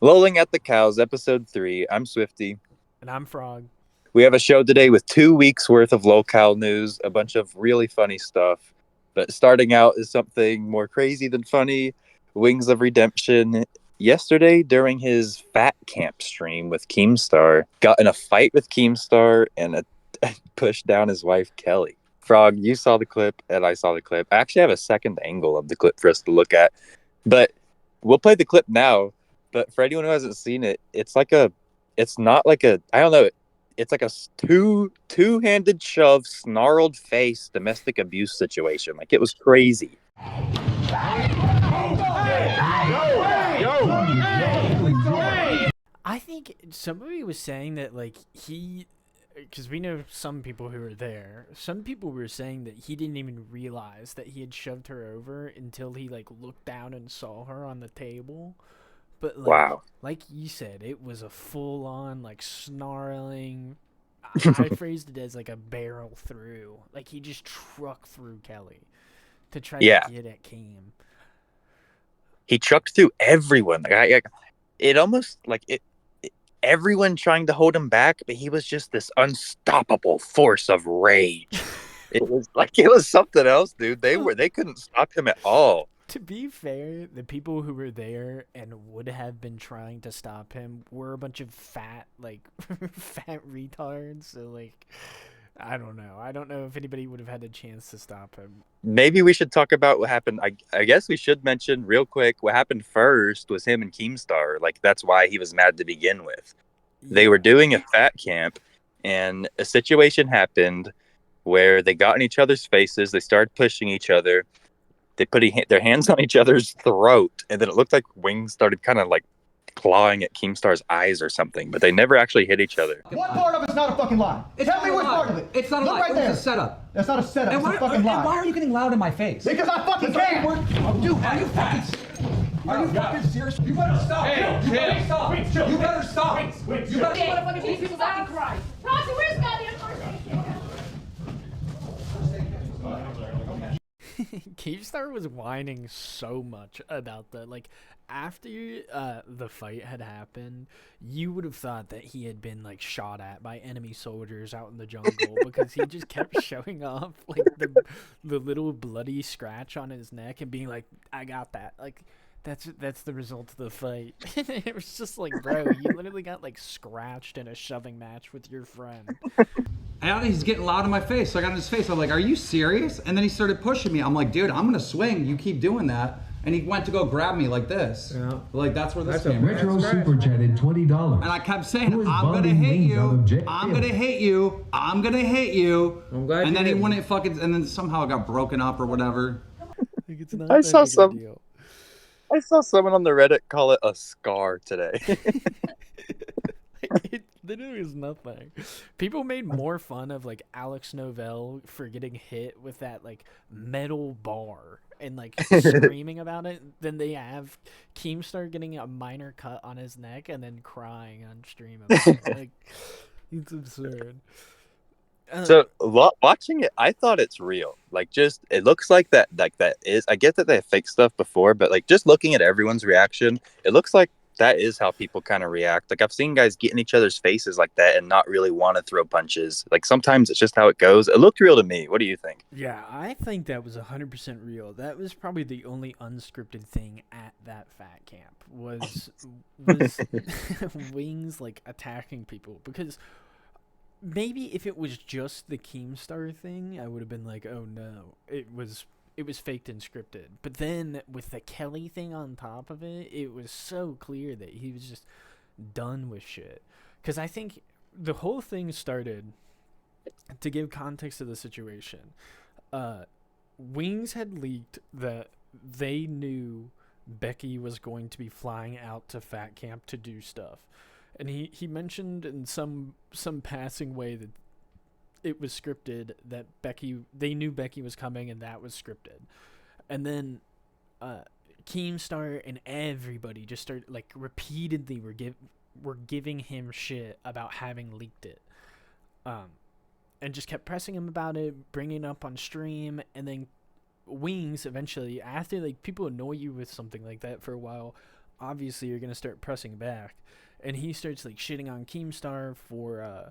Lolling at the Cows, episode 3. I'm Swifty. And I'm Frog. We have a show today with 2 weeks worth of Lolcow news, a bunch of really funny stuff. But starting out is something more crazy than funny. Wings of Redemption yesterday during his Fat Camp stream with Keemstar got in a fight with Keemstar and pushed down his wife Kelly. Frog, you saw the clip and I saw the clip. I actually have a second angle of the clip for us to look at. But we'll play the clip now. But for anyone who hasn't seen it, it's not like a, I don't know, it's like a two-handed shove, snarled face, domestic abuse situation. Like, it was crazy. I think somebody was saying that, like, because we know some people who were there, some people were saying that he didn't even realize that he had shoved her over until he, like, looked down and saw her on the table. But, like, Wow. Like you said, it was a full-on, like, snarling, I phrased it as, like, a barrel through. Like, he just trucked through Kelly to try to get at Keem. He trucked through everyone. It almost, everyone trying to hold him back, but he was just this unstoppable force of rage. It was something else, dude. They couldn't stop him at all. To be fair, the people who were there and would have been trying to stop him were a bunch of fat retards. So, like, I don't know. I don't know if anybody would have had a chance to stop him. Maybe we should talk about what happened. I guess we should mention real quick what happened first was him and Keemstar. Like, that's why he was mad to begin with. Yeah. They were doing a fat camp, and a situation happened where they got in each other's faces. They started pushing each other. They put their hands on each other's throat, and then it looked like Wings started kind of like clawing at Keemstar's eyes or something, but they never actually hit each other. What part of it's not a fucking lie? Tell me what part of it. It's not a lie. Right there. It's a setup. That's not a setup. It's a fucking lie. And why are you getting loud in my face? Because I fucking can. Dude, are you fucking serious? You better stop. Hey, you better stop. Wait, chill. You better stop. Wait, you better fucking these people fucking cry. Roxy, where's goddamn first aid? Keemstar was whining so much about that. Like, after the fight had happened, you would have thought that he had been, like, shot at by enemy soldiers out in the jungle because he just kept showing off, like, the little bloody scratch on his neck and being like, I got that. Like, that's the result of the fight. It was just like, bro, you literally got, like, scratched in a shoving match with your friend. And he's getting loud in my face. So I got in his face. I'm like, are you serious? And then he started pushing me. I'm like, dude, I'm going to swing. You keep doing that. And he went to go grab me like this. Yeah. Like, that's where this came from. Retro Super Chatted $20. And I kept saying, I'm going to hit you. I'm going to hit you. I'm going to hit you. I'm glad and then he wouldn't fucking, and then somehow it got broken up or whatever. Like, it's not I saw someone on the Reddit call it a scar today. It literally was nothing. People made more fun of, like, Alex Novell for getting hit with that, like, metal bar and, like, screaming about it than they have Keemstar getting a minor cut on his neck and then crying on stream about it. Like, it's absurd. So watching it, I thought it's real. Like, just it looks like that is. I get that they have fake stuff before, but like just looking at everyone's reaction, it looks like that is how people kind of react. Like, I've seen guys get in each other's faces like that and not really want to throw punches. Like, sometimes it's just how it goes. It looked real to me. What do you think? Yeah, I think that was 100% real. That was probably the only unscripted thing at that fat camp was Wings, like, attacking people. Because maybe if it was just the Keemstar thing, I would have been like, oh no, it was faked and scripted. But then with the Kelly thing on top of it, it was so clear that he was just done with shit. Because I think the whole thing started, to give context to the situation, Wings had leaked that they knew Becky was going to be flying out to Fat Camp to do stuff. And he mentioned in some passing way that it was scripted, that they knew Becky was coming and that was scripted. And then Keemstar and everybody just started, like, repeatedly were giving him shit about having leaked it. And just kept pressing him about it, bringing it up on stream, and then Wings eventually, after, like, people annoy you with something like that for a while, obviously you're gonna start pressing back, and he starts like shitting on Keemstar for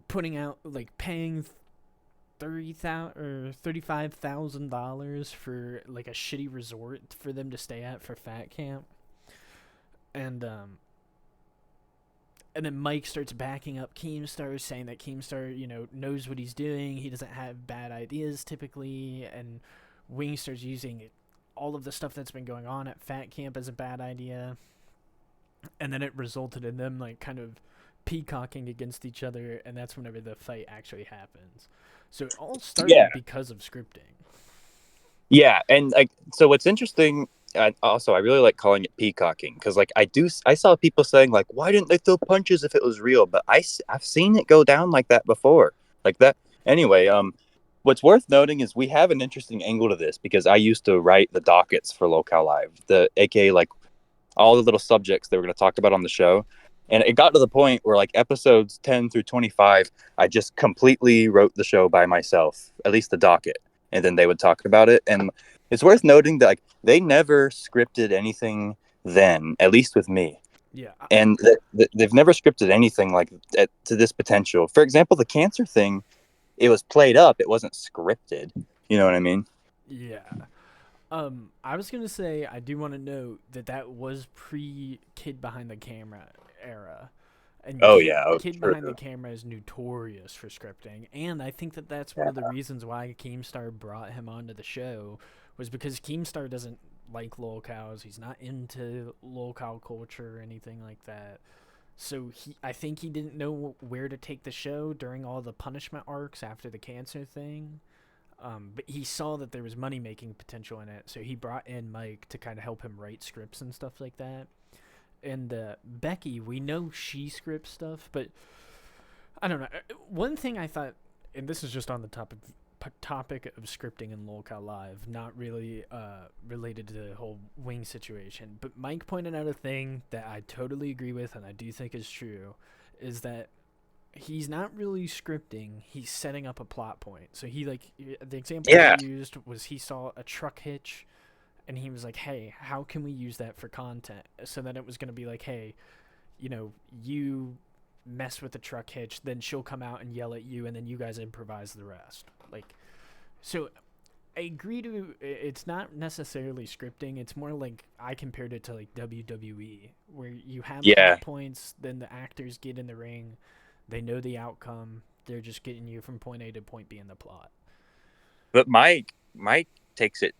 putting out like paying $35,000 for like a shitty resort for them to stay at for Fat Camp, and then Mike starts backing up Keemstar, saying that Keemstar, knows what he's doing. He doesn't have bad ideas typically, and Wing starts using all of the stuff that's been going on at Fat Camp as a bad idea, and then it resulted in them like kind of peacocking against each other, and that's whenever the fight actually happens. So it all started because of scripting. Yeah, and like, so what's interesting, also I really like calling it peacocking, because like I saw people saying like, why didn't they throw punches if it was real? But I've seen it go down like that before, like that. Anyway, what's worth noting is we have an interesting angle to this, because I used to write the dockets for lolcowlive, the aka like all the little subjects that we're going to talk about on the show. And it got to the point where like episodes 10 through 25, I just completely wrote the show by myself, at least the docket. And then they would talk about it. And it's worth noting that like they never scripted anything then, at least with me. Yeah. And they've never scripted anything like to this potential. For example, the cancer thing, it was played up. It wasn't scripted. You know what I mean? Yeah. I was gonna say I do want to note that was pre-Kid Behind the Camera era, and Kid Behind the Camera is notorious for scripting, and I think that's one of the reasons why Keemstar brought him onto the show, was because Keemstar doesn't like lolcows. He's not into lolcow culture or anything like that. So I think he didn't know where to take the show during all the punishment arcs after the cancer thing. But he saw that there was money-making potential in it, so he brought in Mike to kind of help him write scripts and stuff like that. And Becky, we know she scripts stuff, but I don't know. One thing I thought, and this is just on the topic of scripting in lolcowlive, not really related to the whole Wing situation, but Mike pointed out a thing that I totally agree with, and I do think is true, is that he's not really scripting, he's setting up a plot point. So he the example he used was he saw a truck hitch and he was like, hey, how can we use that for content? So then it was going to be like, hey, you mess with the truck hitch, then she'll come out and yell at you, and then you guys improvise the rest. So I agree to, it's not necessarily scripting, it's more like I compared it to like WWE, where you have plot points, then the actors get in the ring, they know the outcome. They're just getting you from point A to point B in the plot. But Mike takes it.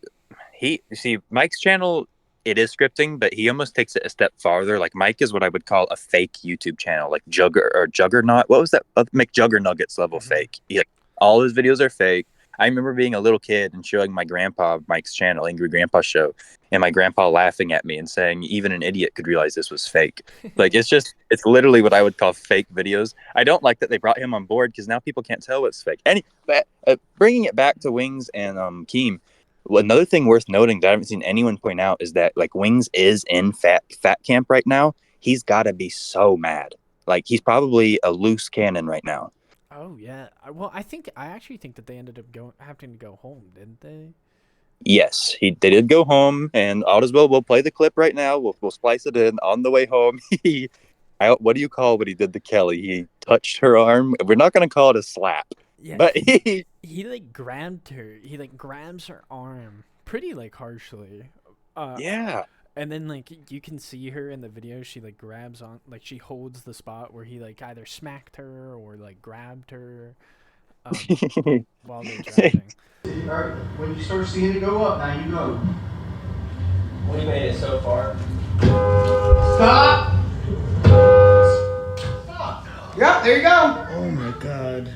Mike's channel, it is scripting, but he almost takes it a step farther. Like Mike is what I would call a fake YouTube channel, like Juggernaut. What was that? McJuggernuggets level fake. All his videos are fake. I remember being a little kid and showing my grandpa Mike's channel, Angry Grandpa Show, and my grandpa laughing at me and saying even an idiot could realize this was fake. Like, it's literally what I would call fake videos. I don't like that they brought him on board, because now people can't tell what's fake. Bringing it back to Wings and Keem, another thing worth noting that I haven't seen anyone point out is that like Wings is in fat camp right now. He's got to be so mad. Like, he's probably a loose cannon right now. Oh yeah. Well, I actually think that they ended up having to go home, didn't they? Yes, they did go home, and all as well. We'll play the clip right now. We'll splice it in on the way home. What do you call what he did to Kelly? He touched her arm. We're not going to call it a slap. Yeah, but he like grabbed her. He like grabs her arm pretty like harshly. Yeah. And then like you can see her in the video. She like grabs on, like she holds the spot where he like either smacked her or like grabbed her while they're driving. Alright, when you start seeing it go up, now you go. We made it so far. Stop! Stop! Yep, there you go. Oh my god.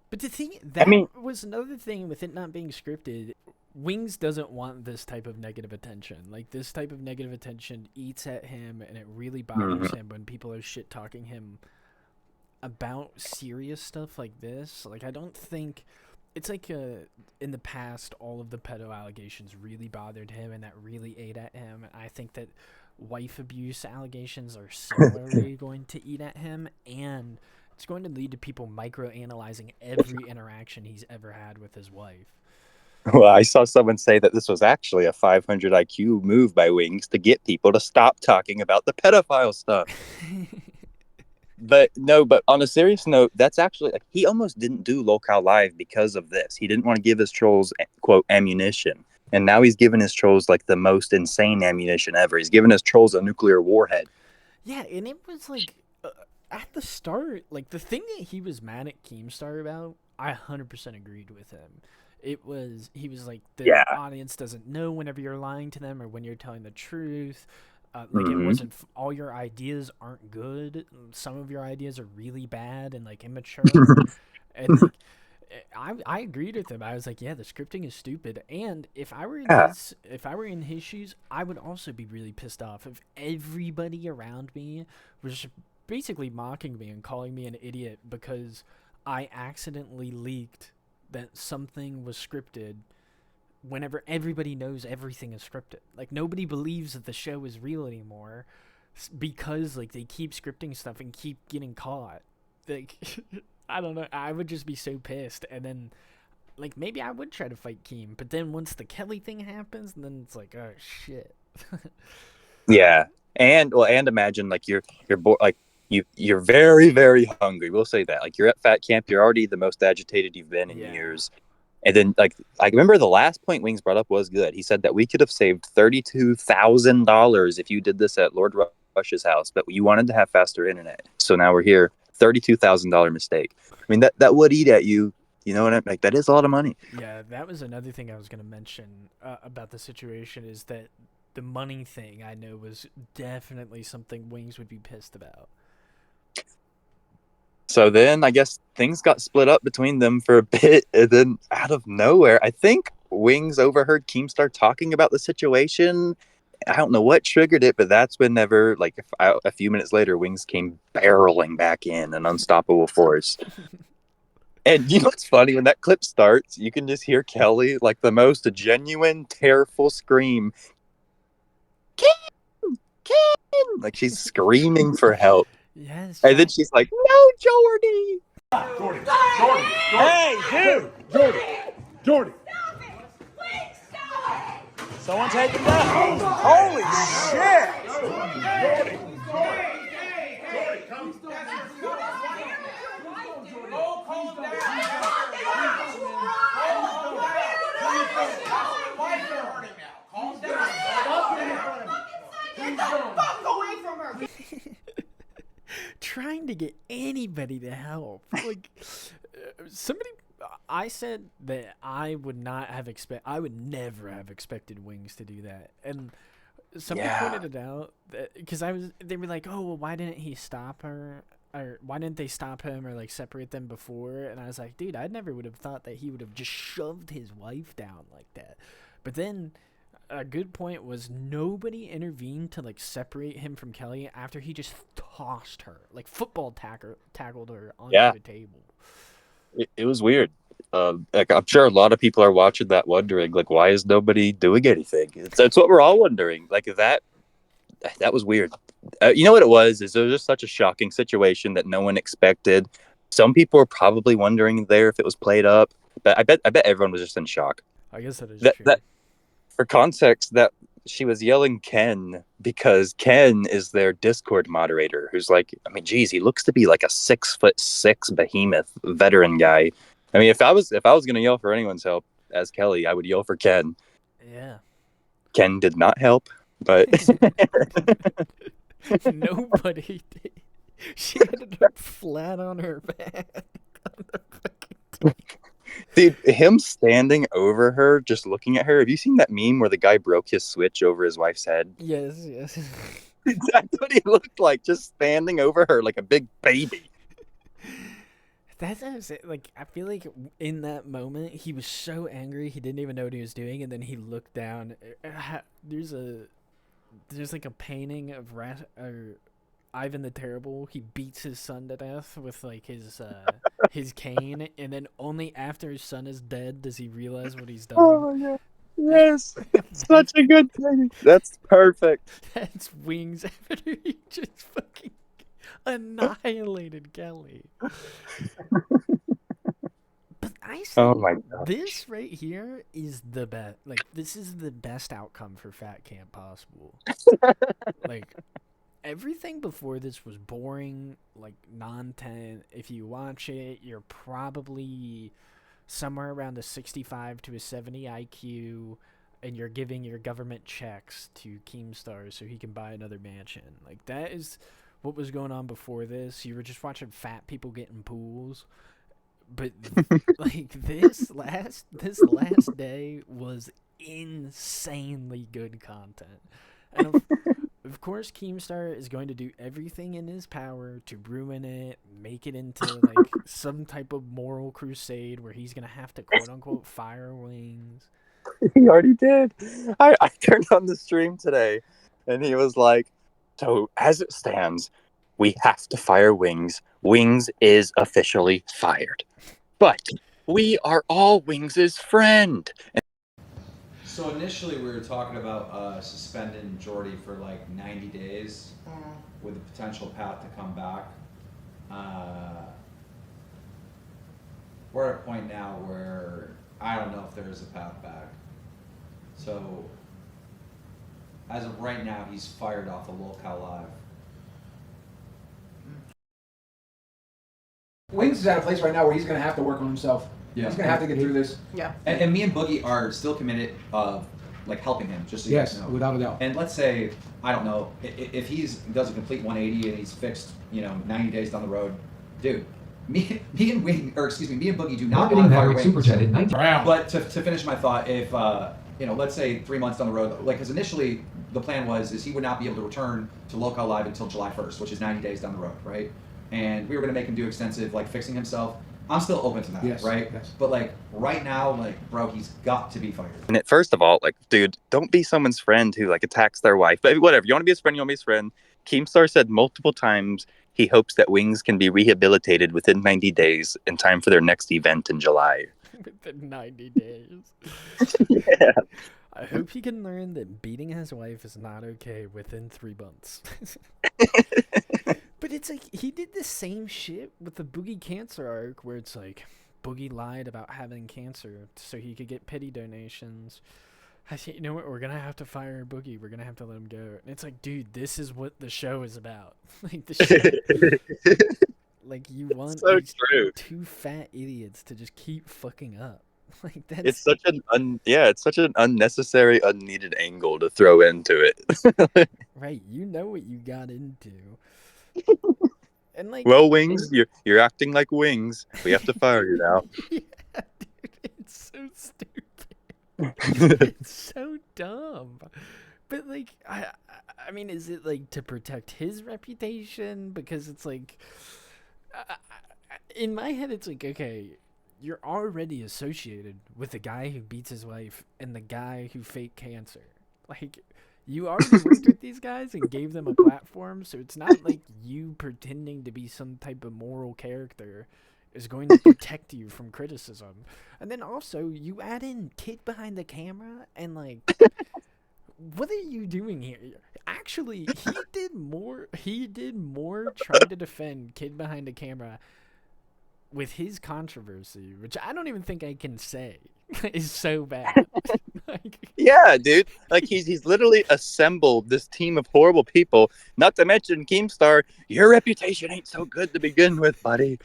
But the thing was another thing with it not being scripted. Wings doesn't want this type of negative attention. Like, this type of negative attention eats at him, and it really bothers him when people are shit talking him about serious stuff like this. Like, I don't think it's like in the past, all of the pedo allegations really bothered him, and that really ate at him. And I think that wife abuse allegations are similarly going to eat at him, and it's going to lead to people micro-analyzing every interaction he's ever had with his wife. Well, I saw someone say that this was actually a 500 IQ move by Wings to get people to stop talking about the pedophile stuff. But no, but on a serious note, that's actually, like, he almost didn't do lolcowlive because of this. He didn't want to give his trolls, quote, ammunition. And now he's given his trolls like the most insane ammunition ever. He's given his trolls a nuclear warhead. Yeah, and it was like, at the start, like, the thing that he was mad at Keemstar about, I 100% agreed with him. He was like, the audience doesn't know whenever you're lying to them or when you're telling the truth. Like, it wasn't, all your ideas aren't good. Some of your ideas are really bad and, like, immature. And, like, I agreed with him. I was like, yeah, the scripting is stupid. And if I were in his shoes, I would also be really pissed off if everybody around me was basically mocking me and calling me an idiot because I accidentally leaked that something was scripted whenever everybody knows everything is scripted. Like, nobody believes that the show is real anymore because, like, they keep scripting stuff and keep getting caught. Like, I don't know. I would just be so pissed. And then, like, maybe I would try to fight Keem. But then once the Kelly thing happens, then it's like, oh, shit. Yeah. And imagine, like, you're like, you're very, very hungry. We'll say that. Like, you're at fat camp. You're already the most agitated you've been in years. And then, like, I remember the last point Wings brought up was good. He said that we could have saved $32,000 if you did this at Lord Rush's house, but you wanted to have faster internet. So now we're here. $32,000 mistake. I mean, that would eat at you. You know what I mean? Like, that is a lot of money. Yeah, that was another thing I was going to mention about the situation is that the money thing I know was definitely something Wings would be pissed about. So then I guess things got split up between them for a bit, and then out of nowhere, I think Wings overheard Keemstar talking about the situation. I don't know what triggered it, but that's whenever, like, a few minutes later, Wings came barreling back in, an unstoppable force. And you know what's funny? When that clip starts, you can just hear Kelly, like, the most genuine, tearful scream. Ken! Ken! Like, she's screaming for help. Yes. And then she's like, no, Jordy! Jordy! Jordy! Hey, dude! Jordy! Jordy! Stop it! Please stop it! Someone take him down! Holy shit! Jordy! Jordy, come! Oh, calm down! Calm down! Get the fuck away from her! Trying to get anybody to help. Like, somebody, I said that I would never have expected Wings to do that. And somebody pointed it out because they were like, oh, well, why didn't he stop her? Or why didn't they stop him or, like, separate them before? And I was like, dude, I never would have thought that he would have just shoved his wife down like that. But then a good point was nobody intervened to, like, separate him from Kelly after he just tossed her, like, football tackled her onto the table. It was weird. Like, I'm sure a lot of people are watching that wondering, like, why is nobody doing anything? That's what we're all wondering. Like, that was weird. You know what it was? It was just such a shocking situation that no one expected. Some people were probably wondering there if it was played up, but I bet everyone was just in shock. I guess that is true. That, for context, that she was yelling Ken because Ken is their Discord moderator, who's like, I mean, geez, he looks to be like a 6'6" behemoth veteran guy. I mean, if I was gonna yell for anyone's help as Kelly, I would yell for Ken. Yeah. Ken did not help, but nobody did. She ended up flat on her back on the fucking table. Dude, him standing over her, just looking at her. Have you seen that meme where the guy broke his Switch over his wife's head? Yes. That's what he looked like, just standing over her like a big baby. That's what I'm saying. Like, I feel like in that moment, he was so angry, he didn't even know what he was doing, and then he looked down. There's like a painting of Ivan the Terrible. He beats his son to death with, like, his cane, and then only after his son is dead does he realize what he's done. Oh, yeah. Yes, such a good thing. That's perfect. That's Wings after he just fucking annihilated Kelly. But I say, Oh my god. this right here is the best. Like, this is the best outcome for Fat Camp possible. Like, everything before this was boring, like non-10. If you watch it, you're probably somewhere around a 65 to a 70 IQ, and you're giving your government checks to Keemstar so he can buy another mansion. Like, that is what was going on before this. You were just watching fat people get in pools. But like this last day was insanely good content. And of course Keemstar is going to do everything in his power to ruin it, make it into like some type of moral crusade where he's gonna have to quote unquote fire Wings. He already did. I turned on the stream today and he was like, so as it stands, we have to fire Wings. Wings is officially fired. But we are all Wings' friend. So initially we were talking about suspending Jordy for like 90 days with a potential path to come back. We're at a point now where I don't know if there is a path back. So as of right now, he's fired off the lolcowlive. Wings is at a place right now where he's going to have to work on himself. Yeah. He's going to have to get through this. Yeah. And me and Boogie are still committed of like helping him, just so you Yes, guys know. without a doubt. And let's say, I don't know, if he's does a complete 180 and he's fixed, 90 days down the road, dude, me and Boogie do not Marketing want to fire Maverick Super Wings. Chat at 19. But to finish my thought, if let's say 3 months down the road, like, because initially the plan is he would not be able to return to lolcowlive until July 1st, which is 90 days down the road, right? And we were going to make him do extensive, like, fixing himself. I'm still open to that, Yes, right? yes. But, like, right now, like, bro, he's got to be fired. And first of all, like, dude, don't be someone's friend who like attacks their wife. But whatever, you want to be his friend, you want to be his friend. Keemstar said multiple times he hopes that Wings can be rehabilitated within 90 days in time for their next event in July. Within 90 days. Yeah. I hope he can learn that beating his wife is not okay within 3 months. But it's like, he did the same shit with the Boogie cancer arc, where it's like, Boogie lied about having cancer so he could get pity donations. I said, you know what, we're gonna have to fire Boogie, we're gonna have to let him go. And it's like, dude, this is what the show is about. Like, the show, like, you want So these true. two fat idiots to just keep fucking up. Like, that's It's such an unnecessary, unneeded angle to throw into it. right. You know what you got into. And like, Well, Wings, you're acting like Wings. We have to fire you now. yeah, dude, it's so stupid. It's so dumb. But like, I mean, is it like to protect his reputation? Because it's like, in my head, it's like, okay, you're already associated with the guy who beats his wife and the guy who faked cancer. Like, you already worked with these guys and gave them a platform, so it's not like you pretending to be some type of moral character is going to protect you from criticism. And then also, you add in kid behind the camera, and like, what are you doing here? Actually, he did more trying to defend kid behind the camera with his controversy, which I don't even think I can say is so bad. Like, Yeah, dude. Like, he's literally assembled this team of horrible people. Not to mention Keemstar, your reputation ain't so good to begin with, buddy.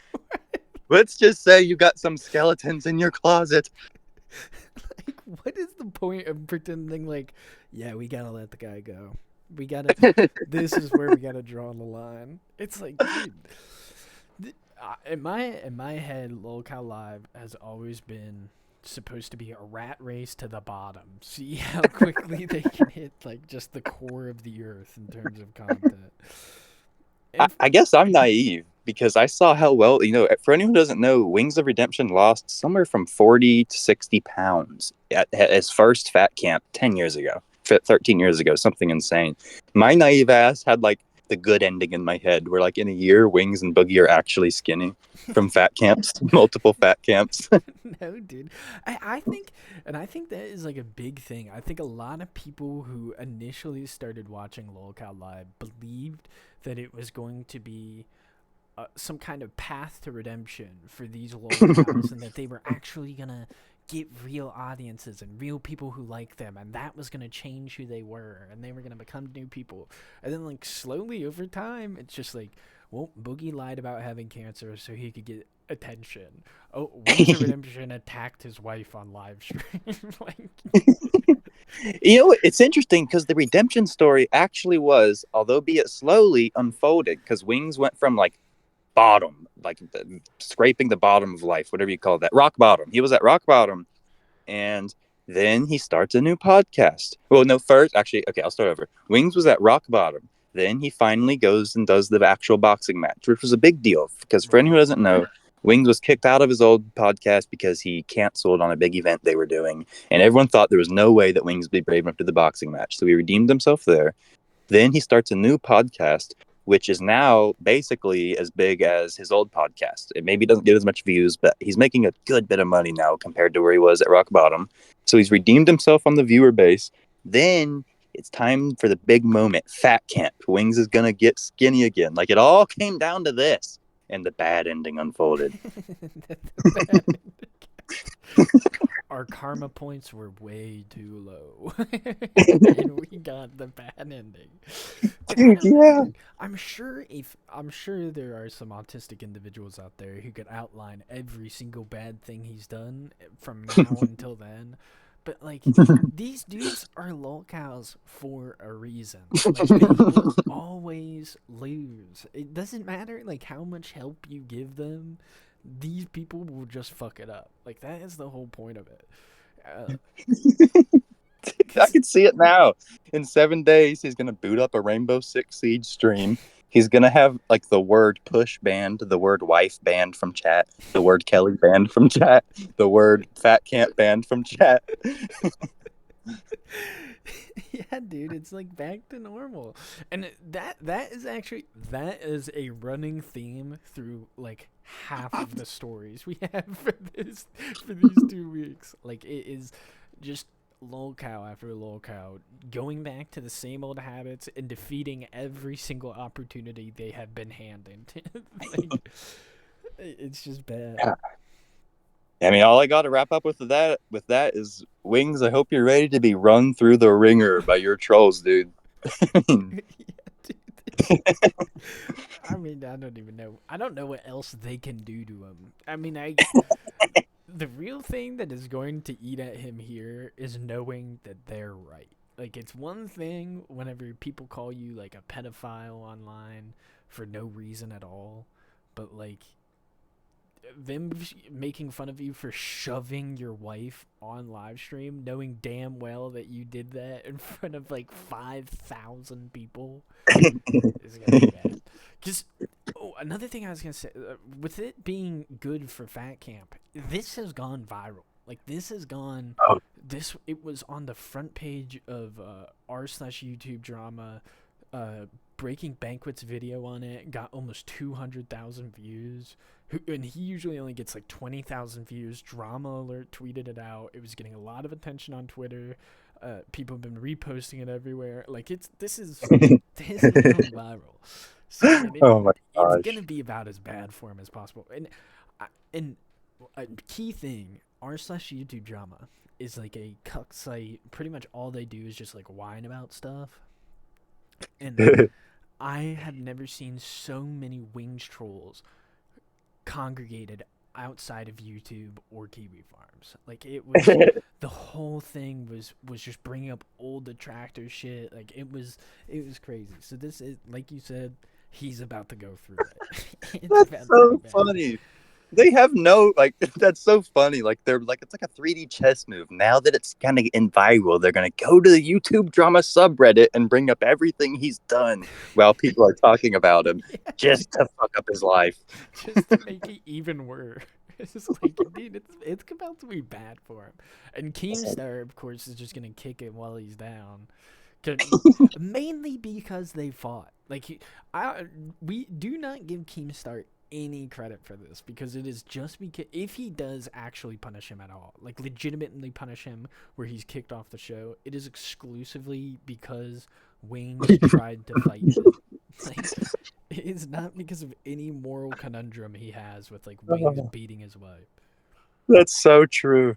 Let's just say you got some skeletons in your closet. like, what is the point of pretending like, yeah, we gotta let the guy go. We gotta. This is where we gotta draw the line. It's like, dude, in my head, lolcowlive has always been supposed to be a rat race to the bottom. See how quickly they can hit like just the core of the earth in terms of content. I guess I'm naive because I saw how well, for anyone who doesn't know, Wings of Redemption lost somewhere from 40 to 60 pounds at his first fat camp 10 years ago, 13 years ago, something insane. My naive ass had like the good ending in my head, where like in a year, Wings and Boogie are actually skinny from fat camps, multiple fat camps. No, dude. I think that is like a big thing. I think a lot of people who initially started watching Lolcow Live believed that it was going to be some kind of path to redemption for these lolcows, and that they were actually gonna get real audiences and real people who like them, and that was gonna change who they were, and they were gonna become new people. And then like slowly over time, it's just like, well, Boogie lied about having cancer so he could get attention. Oh, Wings of Redemption attacked his wife on live stream. Like, You know, it's interesting because the redemption story actually was, although be it slowly, unfolded. Because Wings went from like bottom, like scraping the bottom of life, whatever you call that, rock bottom. He was at rock bottom, and then he starts a new podcast. Well, no, first, actually, okay, I'll start over. Wings was at rock bottom. Then he finally goes and does the actual boxing match, which was a big deal because for anyone who doesn't know, Wings was kicked out of his old podcast because he canceled on a big event they were doing, and everyone thought there was no way that Wings would be brave enough to do the boxing match. So he redeemed himself there. Then he starts a new podcast, which is now basically as big as his old podcast. It maybe doesn't get as much views, but he's making a good bit of money now compared to where he was at rock bottom. So he's redeemed himself on the viewer base. Then it's time for the big moment, Fat Camp. Wings is going to get skinny again. Like, it all came down to this, and the bad ending unfolded. our karma points were way too low, and we got the bad ending. Yeah. I'm sure there are some autistic individuals out there who could outline every single bad thing he's done from now until then. But like, these dudes are lolcows for a reason. Like, they will always lose. It doesn't matter like how much help you give them. These people will just fuck it up. Like, that is the whole point of it. I can see it now. In 7 days, he's gonna boot up a Rainbow Six Siege stream. He's gonna have like the word push banned, the word wife banned from chat, the word Kelly banned from chat, the word fat camp banned from chat. Yeah, dude, it's like back to normal. And that is a running theme through like half of the stories we have for these 2 weeks. Like, it is just lolcow after lolcow going back to the same old habits and defeating every single opportunity they have been handed. Like, it's just bad. Yeah. I mean, all I got to wrap up with that is, Wings, I hope you're ready to be run through the ringer by your trolls, dude. Yeah, dude. I mean, I don't even know. I don't know what else they can do to him. I mean, the real thing that is going to eat at him here is knowing that they're right. Like, it's one thing whenever people call you like a pedophile online for no reason at all, but like, them making fun of you for shoving your wife on live stream, knowing damn well that you did that in front of like 5,000 people, is gonna be bad. Just another thing I was gonna say, with it being good for Fat Camp, this has gone viral. Like, this has gone. It was on the front page of r/YouTube drama. Breaking Banquet's video on it got almost 200,000 views, and he usually only gets like 20,000 views. Dramaalert tweeted it out. It was getting a lot of attention on Twitter. People have been reposting it everywhere. Like, this is going viral. So, I mean, it's gonna be about as bad for him as possible. And a key thing, r/YouTube drama is like a cuck site. Pretty much all they do is just like whine about stuff. And I have never seen so many Wings trolls congregated outside of YouTube or Kiwi Farms. Like, it was the whole thing was just bringing up old detractor shit. Like, it was crazy. So this is, like you said, he's about to go through it. That's so funny. They have no, like, that's so funny. Like, they're like, it's like a 3D chess move. Now that it's kind of in viral, they're going to go to the YouTube drama subreddit and bring up everything he's done while people are talking about him, just to fuck up his life. Just to make it even worse. It's like, dude, it's about to be bad for him. And Keemstar, of course, is just going to kick it while he's down. Mainly because they fought. Like, we do not give Keemstar any credit for this, because it is just because if he does actually punish him at all, like legitimately punish him where he's kicked off the show, it is exclusively because Wings tried to fight him. Like, it is not because of any moral conundrum he has with like Wings beating his wife. That's so true.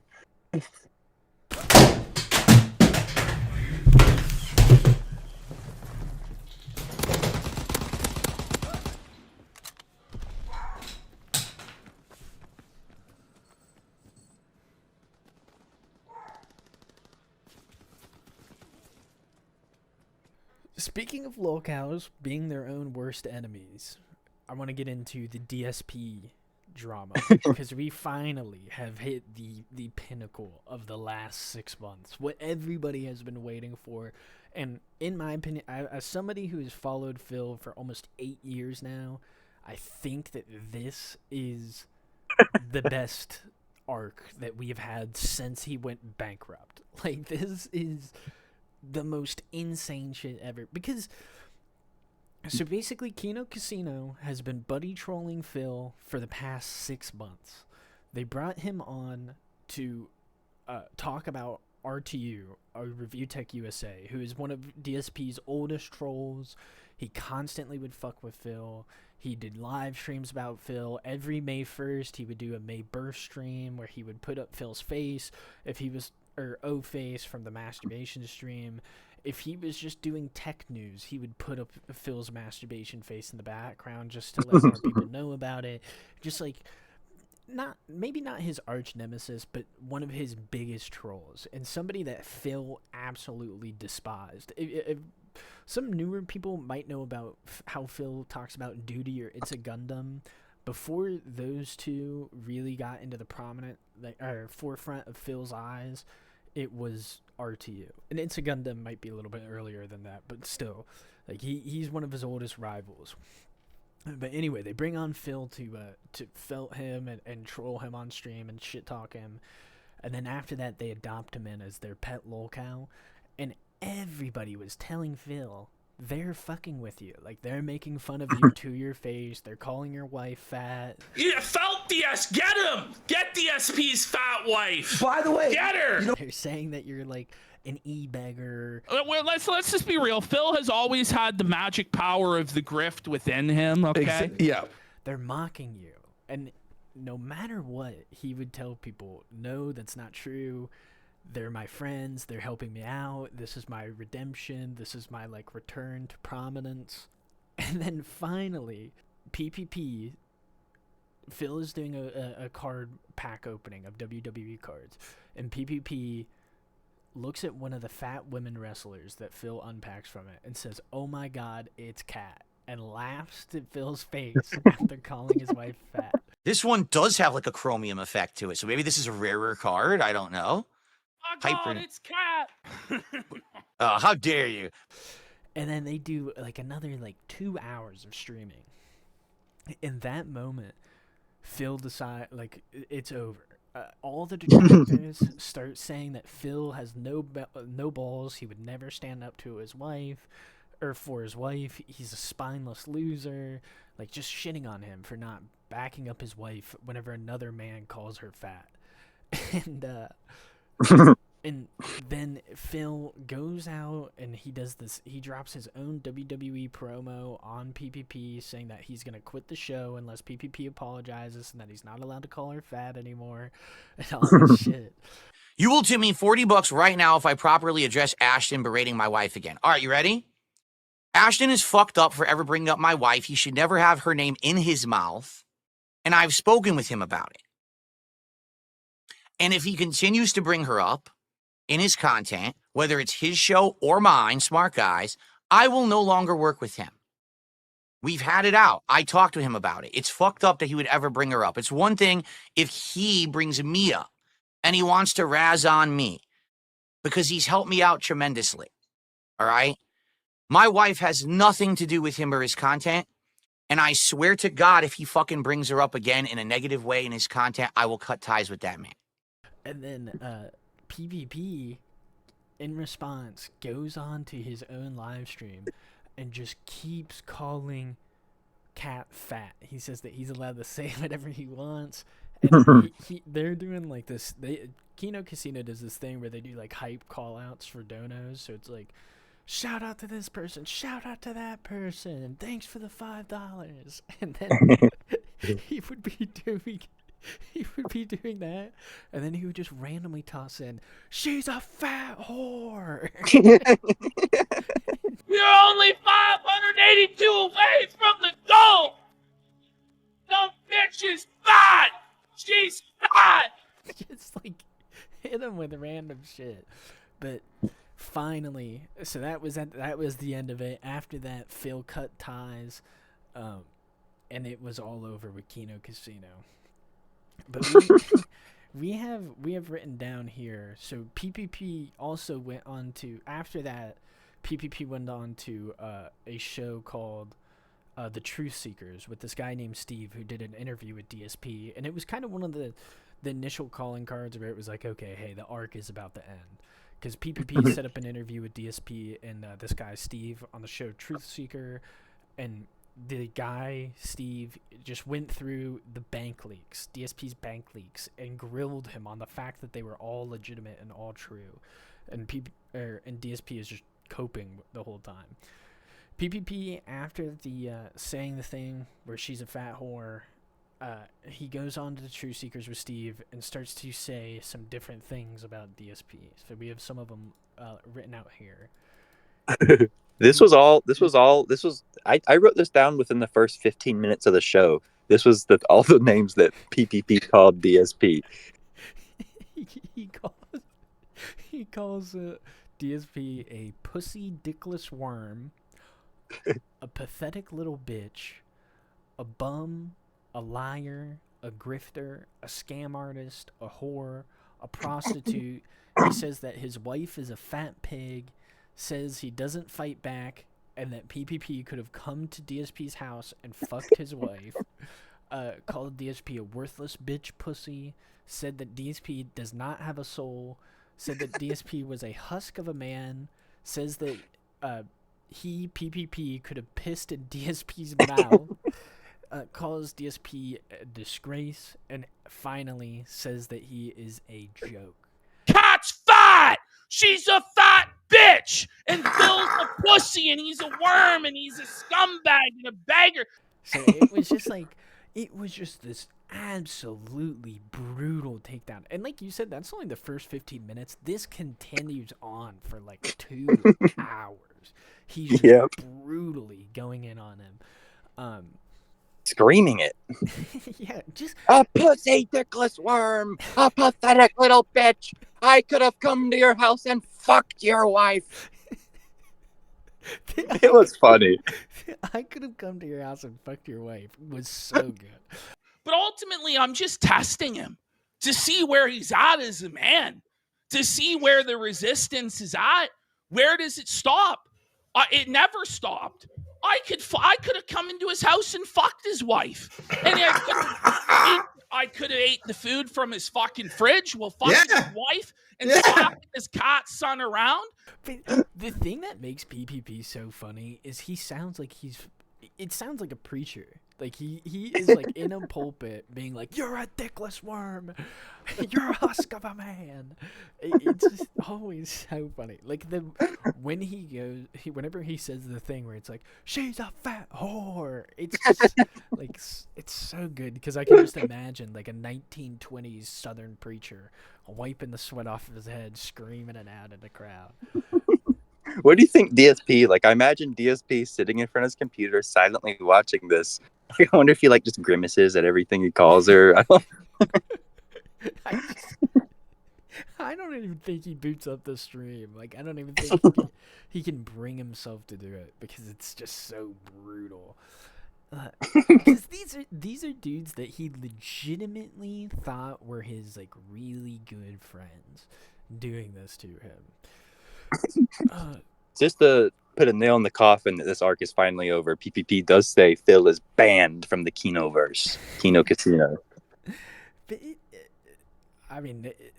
Speaking of lolcows being their own worst enemies, I want to get into the DSP drama, because we finally have hit the pinnacle of the last 6 months, what everybody has been waiting for. And in my opinion, as somebody who has followed Phil for almost 8 years now, I think that this is the best arc that we have had since he went bankrupt. Like, this is the most insane shit ever, because so basically Kino Casino has been buddy trolling Phil for the past 6 months. They brought him on to talk about RTU, or Review Tech USA, who is one of DSP's oldest trolls. He constantly would fuck with Phil. He did live streams about Phil. Every May 1st, he would do a May burst stream where he would put up Phil's face if he was, or O-face from the masturbation stream. If he was just doing tech news, he would put up Phil's masturbation face in the background just to let more people know about it. Just like, maybe not his arch nemesis, but one of his biggest trolls, and somebody that Phil absolutely despised. If some newer people might know about how Phil talks about Duty or It's a Gundam. Before those two really got into the prominent, forefront of Phil's eyes, it was RTU. And It's a Gundam might be a little bit earlier than that, but still, like, he's one of his oldest rivals. But anyway, they bring on Phil to felt him and troll him on stream and shit talk him. And then after that, they adopt him in as their pet lolcow. And everybody was telling Phil, they're fucking with you. Like, they're making fun of you to your face. They're calling your wife fat. Yeah, felt DS, get him! Get DSP's fat wife! By the way, get her! They're saying that you're like an e-beggar. Well, let's just be real. Phil has always had the magic power of the grift within him, okay? Yeah. They're mocking you. And no matter what, he would tell people, no, that's not true. They're my friends. They're helping me out. This is my redemption. This is my, like, return to prominence. And then finally, PPP, Phil is doing a card pack opening of WWE cards. And PPP looks at one of the fat women wrestlers that Phil unpacks from it and says, "Oh my God, it's Kat," and laughs to Phil's face after calling his wife fat. This one does have like a chromium effect to it, so maybe this is a rarer card. I don't know. Oh God, it's Kat! Oh, how dare you! And then they do like another 2 hours of streaming. In that moment, Phil decide it's over. All the detractors start saying that Phil has no balls. He would never stand up to his wife, or for his wife. He's a spineless loser. Like, just shitting on him for not backing up his wife whenever another man calls her fat. And then Phil goes out and he does this. He drops his own WWE promo on PPP saying that he's going to quit the show unless PPP apologizes and that he's not allowed to call her fat anymore and all this shit. You will tip me $40 right now if I properly address Ashton berating my wife again. All right, you ready? Ashton is fucked up for ever bringing up my wife. He should never have her name in his mouth. And I've spoken with him about it. And if he continues to bring her up in his content, whether it's his show or mine, smart guys, I will no longer work with him. We've had it out. I talked to him about it. It's fucked up that he would ever bring her up. It's one thing if he brings me up and he wants to razz on me because he's helped me out tremendously. All right? My wife has nothing to do with him or his content. And I swear to God, if he fucking brings her up again in a negative way in his content, I will cut ties with that man. And then PvP in response, goes on to his own live stream and just keeps calling Cat fat. He says that he's allowed to say whatever he wants. And they're doing like this. Kino Casino does this thing where they do like hype call outs for donos. So it's like, shout out to this person, shout out to that person, thanks for the $5. And then he would be doing that, and then he would just randomly toss in, she's a fat whore. We're only 582 away from the goal. No bitch is fat. She's fat. Just like hit him with random shit. But finally, so that was the end of it. After that, Phil cut ties, and it was all over with Kino Casino. But we have written down here. So PPP also went on to, after that, PPP went on to a show called The Truth Seekers with this guy named Steve, who did an interview with DSP, and it was kind of one of the initial calling cards where it was like, okay, hey, the arc is about to end. Because PPP set up an interview with DSP and this guy Steve on the show Truth Seeker, and the guy Steve just went through the bank leaks, DSP's bank leaks, and grilled him on the fact that they were all legitimate and all true, and DSP is just coping the whole time. PPP, after the saying the thing where she's a fat whore, he goes on to the Truth Seekers with Steve and starts to say some different things about DSP. So we have some of them written out here. I wrote this down within the first 15 minutes of the show. This was all the names that PPP called DSP. he calls DSP a pussy dickless worm, a pathetic little bitch, a bum, a liar, a grifter, a scam artist, a whore, a prostitute. He says that his wife is a fat pig, says he doesn't fight back, and that PPP could have come to DSP's house and fucked his wife. Called DSP a worthless bitch pussy, said that DSP does not have a soul, said that DSP was a husk of a man, says that PPP could have pissed in DSP's mouth, calls DSP a disgrace, and finally says that he is a joke. Cat's fat. She's a fat bitch. And Phil's a pussy, and he's a worm, and he's a scumbag and a beggar. So it was just this absolutely brutal takedown. And like you said, that's only the first 15 minutes. This continues on for like 2 hours. He's just brutally going in on him. Screaming it. Yeah, just a pussy dickless worm, a pathetic little bitch. I could have come to your house and fucked your wife. It was funny. I could have come to your house and fucked your wife. It was so good. But ultimately, I'm just testing him to see where he's at as a man, to see where the resistance is at. Where does it stop? It never stopped. I could have come into his house and fucked his wife, and I could have ate the food from his fucking fridge while fucking his wife and slapping his cat son around. But the thing that makes PPP so funny is he sounds like it sounds like a preacher. Like he is like in a pulpit being like, "You're a dickless worm. You're a husk of a man." It's just always so funny. Like whenever he says the thing where it's like, "She's a fat whore." It's just like it's so good because I can just imagine like a 1920s Southern preacher wiping the sweat off of his head, screaming it out in the crowd. What do you think DSP, like I imagine DSP sitting in front of his computer silently watching this. I wonder if he like just grimaces at everything he calls her. I don't even think he boots up the stream. Like I don't even think he can bring himself to do it because it's just so brutal. Because these are dudes that he legitimately thought were his like really good friends doing this to him. Just to put a nail in the coffin that this arc is finally over, PPP does say Phil is banned from the Kinoverse, Kino Casino. But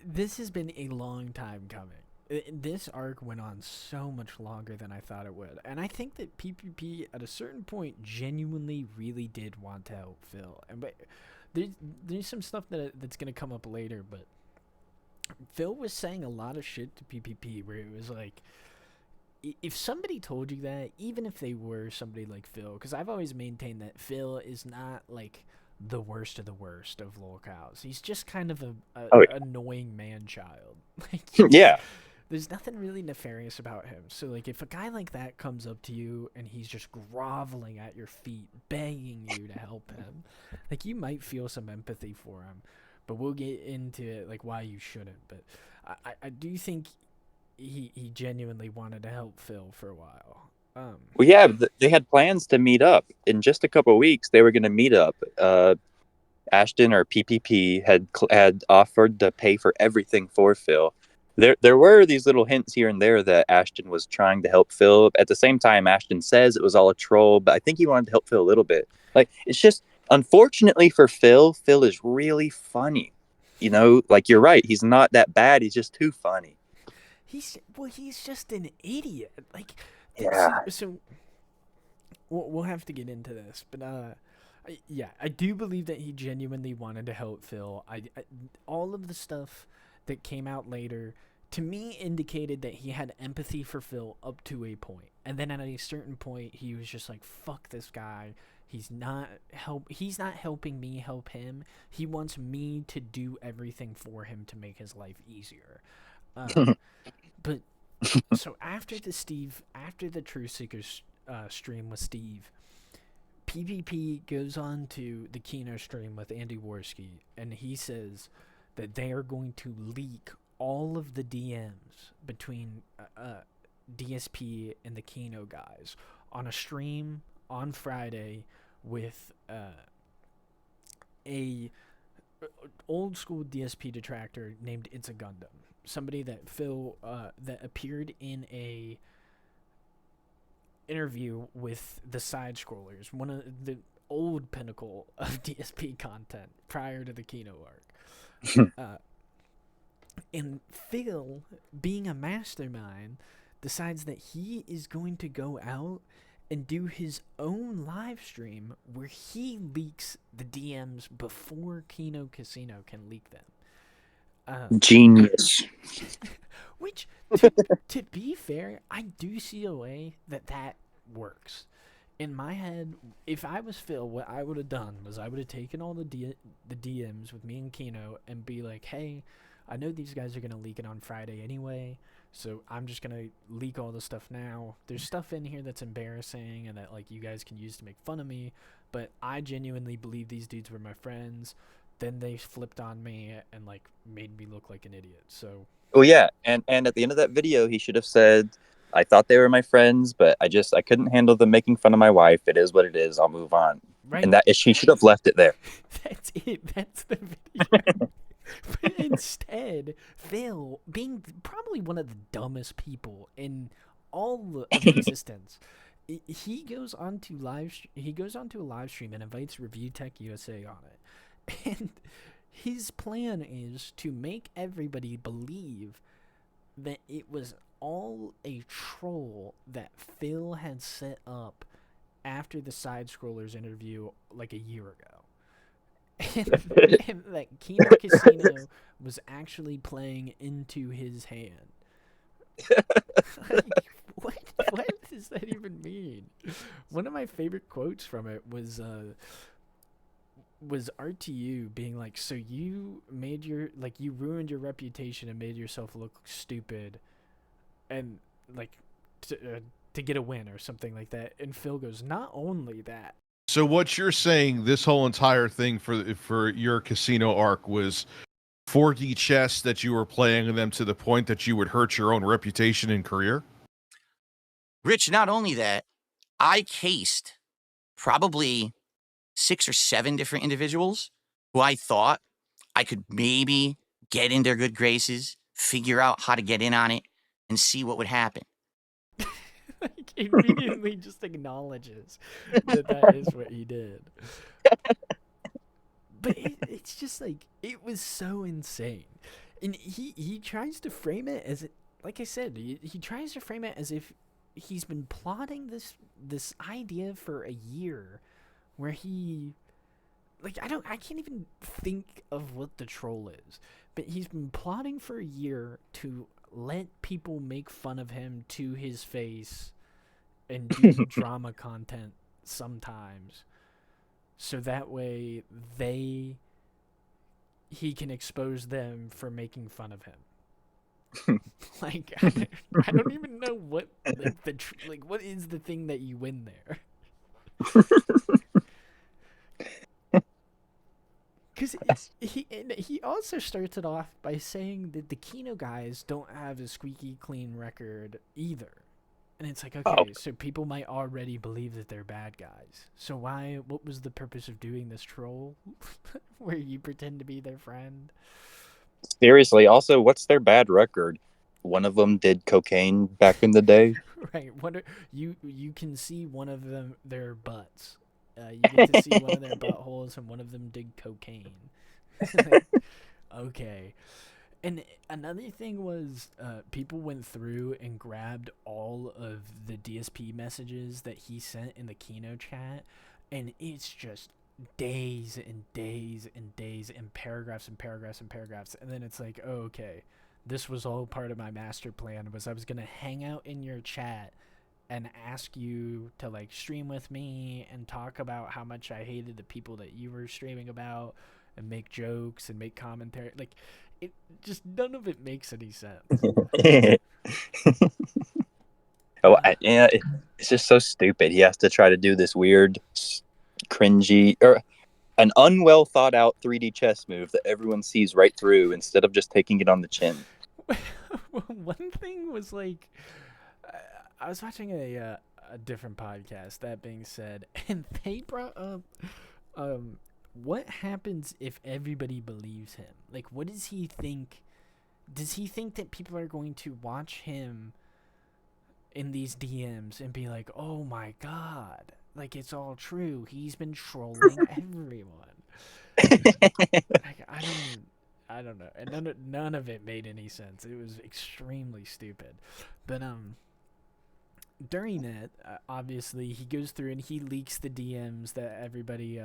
this has been a long time coming. this arc went on so much longer than I thought it would, and I think that PPP at a certain point genuinely really did want to help Phil. And but there's some stuff that's gonna come up later, but Phil was saying a lot of shit to PPP where it was like, if somebody told you that, even if they were somebody like Phil, because I've always maintained that Phil is not like the worst of the worst of lolcows. He's just kind of a annoying man-child. Like, Yeah. there's nothing really nefarious about him. So like, if a guy like that comes up to you and he's just groveling at your feet, begging you to help him, like, you might feel some empathy for him. But we'll get into it, like, why you shouldn't. But I do think he genuinely wanted to help Phil for a while. Well, yeah, they had plans to meet up in just a couple of weeks. They were going to meet up. Ashton or PPP had offered to pay for everything for Phil. There were these little hints here and there that Ashton was trying to help Phil. At the same time, Ashton says it was all a troll, but I think he wanted to help Phil a little bit. Like, it's just, unfortunately for Phil is really funny. You know, like, you're right. He's not that bad. He's just too funny. He's just an idiot. Like, yeah. So we'll have to get into this, but I do believe that he genuinely wanted to help Phil. I all of the stuff that came out later, to me, indicated that he had empathy for Phil up to a point, and then at a certain point, he was just like, "Fuck this guy. He's not helping me help him. He wants me to do everything for him to make his life easier." But so after the Truth Seekers stream with Steve, PPP goes on to the Kino stream with Andy Worski, and he says that they are going to leak all of the DMs between DSP and the Kino guys on a stream on Friday with a old school DSP detractor named It's a Gundam. Somebody that Phil that appeared in a interview with the side scrollers, one of the old pinnacle of DSP content prior to the Kino arc. And Phil, being a mastermind, decides that he is going to go out and do his own live stream where he leaks the DMs before Kino Casino can leak them. Genius. Which, to be fair, I do see a way that works. In my head, if I was Phil, what I would have done was I would have taken all the DMs with me and Kino and be like, hey, I know these guys are going to leak it on Friday anyway, so I'm just going to leak all the stuff now. There's stuff in here that's embarrassing and that, like, you guys can use to make fun of me, but I genuinely believe these dudes were my friends. Then they flipped on me and, like, made me look like an idiot. So. Well, yeah, and at the end of that video, he should have said, I thought they were my friends, but I couldn't handle them making fun of my wife. It is what it is. I'll move on. Right. And she should have left it there. That's it. That's the video. But instead, Phil, being probably one of the dumbest people in all of existence, he goes onto a live stream and invites Review Tech USA on it. And his plan is to make everybody believe that it was all a troll that Phil had set up after the Side Scrollers interview like a year ago. And that Kino Casino was actually playing into his hand. Like, what does that even mean? One of my favorite quotes from it was RTU being like, so you ruined your reputation and made yourself look stupid and like to get a win or something like that. And Phil goes, not only that. So what you're saying, this whole entire thing for your casino arc was 4D chess, that you were playing them to the point that you would hurt your own reputation and career? Rich, not only that, I cased probably 6 or 7 different individuals who I thought I could maybe get in their good graces, figure out how to get in on it, and see what would happen. Like, immediately just acknowledges that is what he did. But it's just like, it was so insane. And he tries to frame it as like I said, he tries to frame it as if he's been plotting this idea for a year, where he, like, I can't even think of what the troll is, but he's been plotting for a year to let people make fun of him to his face and do drama content sometimes, so that way he can expose them for making fun of him. Like, I don't even know what, like, what is the thing that you win there? Because he also starts it off by saying that the Kino guys don't have a squeaky clean record either. And it's like, okay, so people might already believe that they're bad guys. So what was the purpose of doing this troll where you pretend to be their friend? Seriously, also, what's their bad record? One of them did cocaine back in the day. Right. You can see one of them, their butts. You get to see one of their buttholes, and one of them did cocaine. Okay. And another thing was, people went through and grabbed all of the DSP messages that he sent in the Kino chat, and it's just days and days and days and paragraphs and paragraphs and paragraphs. And then it's like, oh, okay, this was all part of my master plan, was I was going to hang out in your chat and ask you to, like, stream with me and talk about how much I hated the people that you were streaming about and make jokes and make commentary. Like, it just, none of it makes any sense. Yeah, it's just so stupid. He has to try to do this weird, cringy, or an unwell thought out 3D chess move that everyone sees right through instead of just taking it on the chin. One thing was, like, I was watching a different podcast, that being said, and they brought up what happens if everybody believes him? Like, what does he think? Does he think that people are going to watch him in these DMs and be like, oh my god, like, it's all true, he's been trolling everyone? Like, I don't know. And none of it made any sense. It was extremely stupid. But during it, obviously, he goes through and he leaks the DMs that everybody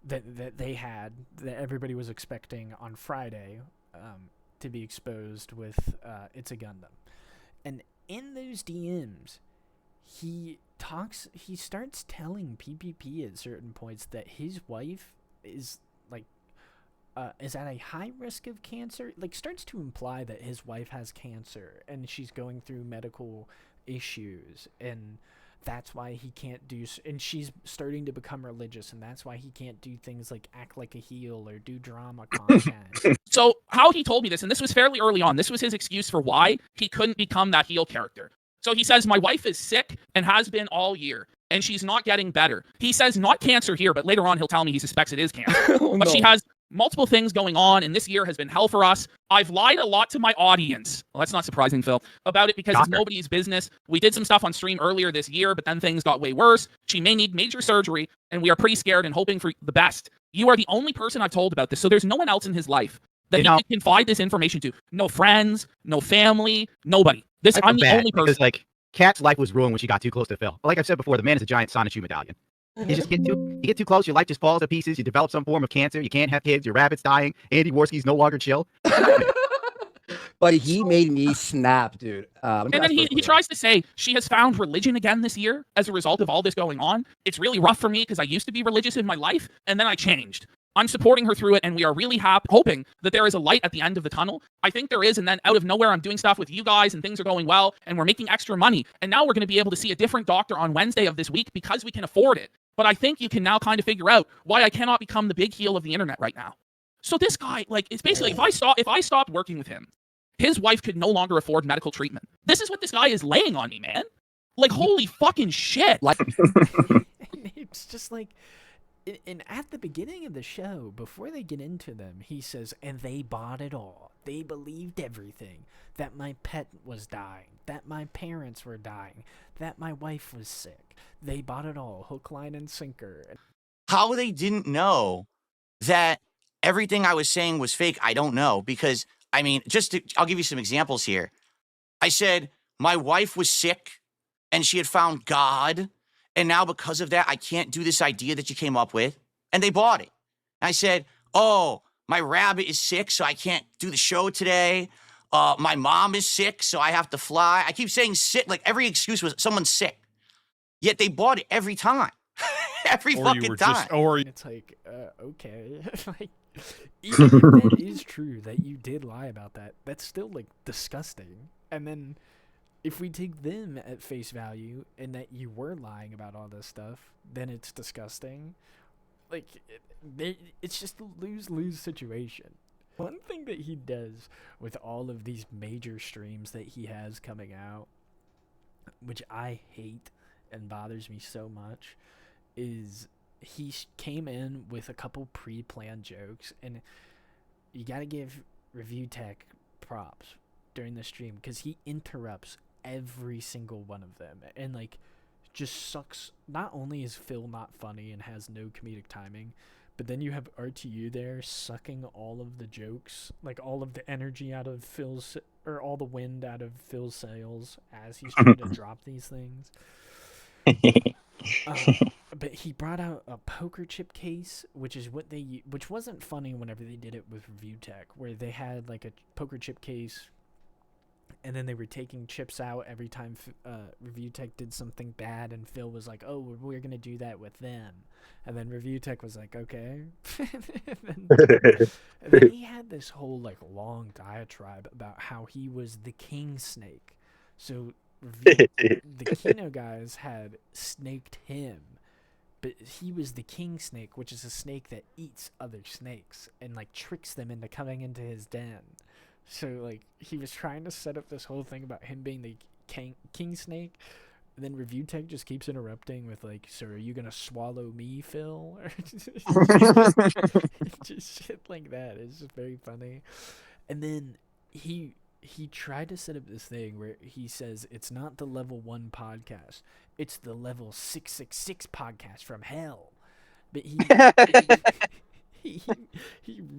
that they had, that everybody was expecting on Friday to be exposed with It's a Gundam. And in those DMs, he starts telling PPP at certain points that his wife is, like, is at a high risk of cancer. Like, starts to imply that his wife has cancer and she's going through medical issues, and that's why he can't do, and she's starting to become religious, and that's why he can't do things like act like a heel or do drama content. So how he told me this, and this was fairly early on, this was his excuse for why he couldn't become that heel character. So he says, my wife is sick and has been all year, and she's not getting better. He says not cancer here, but later on he'll tell me he suspects it is cancer. But she has multiple things going on, and this year has been hell for us. I've lied a lot to my audience. Well, that's not surprising, Phil, about it, because it's nobody's business. We did some stuff on stream earlier this year, but then things got way worse. She may need major surgery, and we are pretty scared and hoping for the best. You are the only person I've told about this, so there's no one else in his life that he can confide this information to. No friends, no family, nobody. I'm the only person. Because, like, Kat's life was ruined when she got too close to Phil. Like I've said before, the man is a giant Sonichu medallion. You just get too close, your life just falls to pieces. You develop some form of cancer. You can't have kids. Your rabbit's dying. Andy Worski's no longer chill. But he made me snap, dude. And then he tries to say she has found religion again this year as a result of all this going on. It's really rough for me because I used to be religious in my life, and then I changed. I'm supporting her through it, and we are really hoping that there is a light at the end of the tunnel. I think there is, and then out of nowhere, I'm doing stuff with you guys, and things are going well, and we're making extra money. And now we're going to be able to see a different doctor on Wednesday of this week because we can afford it. But I think you can now kind of figure out why I cannot become the big heel of the internet right now. So this guy, like, it's basically, if I stopped working with him, his wife could no longer afford medical treatment. This is what this guy is laying on me, man. Like, holy fucking shit. It's just like, and at the beginning of the show, before they get into them, he says, and they bought it all. They believed everything. That my pet was dying. That my parents were dying. That my wife was sick. They bought it all, hook, line, and sinker. How they didn't know that everything I was saying was fake, I don't know. Because, I mean, I'll give you some examples here. I said, my wife was sick and she had found God. And now because of that, I can't do this idea that you came up with. And they bought it. I said, oh, my rabbit is sick, so I can't do the show today. My mom is sick, so I have to fly. I keep saying sick, like every excuse was someone's sick. Yet they bought it every time. Every fucking time. It's like, okay. Like, even if that is true that you did lie about that, that's still, like, disgusting. And then if we take them at face value and that you were lying about all this stuff, then it's disgusting. Like, it's just a lose-lose situation. One thing that he does with all of these major streams that he has coming out, which I hate and bothers me so much, is he came in with a couple pre-planned jokes, and you gotta give Review Tech props during the stream because he interrupts every single one of them and like just sucks. Not only is Phil not funny and has no comedic timing, but then you have RTU there sucking all of the jokes, like all of the energy out of Phil's, or all the wind out of Phil's sails as he's trying to drop these things. But he brought out a poker chip case, which wasn't funny whenever they did it with Review Tech, where they had like a poker chip case, and then they were taking chips out every time Review Tech did something bad, and Phil was like, "Oh, we're gonna do that with them," and then Review Tech was like, "Okay." and then he had this whole like long diatribe about how he was the king snake, so the Kino guys had snaked him, but he was the king snake, which is a snake that eats other snakes and like tricks them into coming into his den. So like he was trying to set up this whole thing about him being the king snake, and then Review Tech just keeps interrupting with like, "So are you gonna swallow me, Phil?" Or just shit like that. It's just very funny. And then he tried to set up this thing where he says it's not the level 1 podcast, it's the level 666 podcast from hell. But he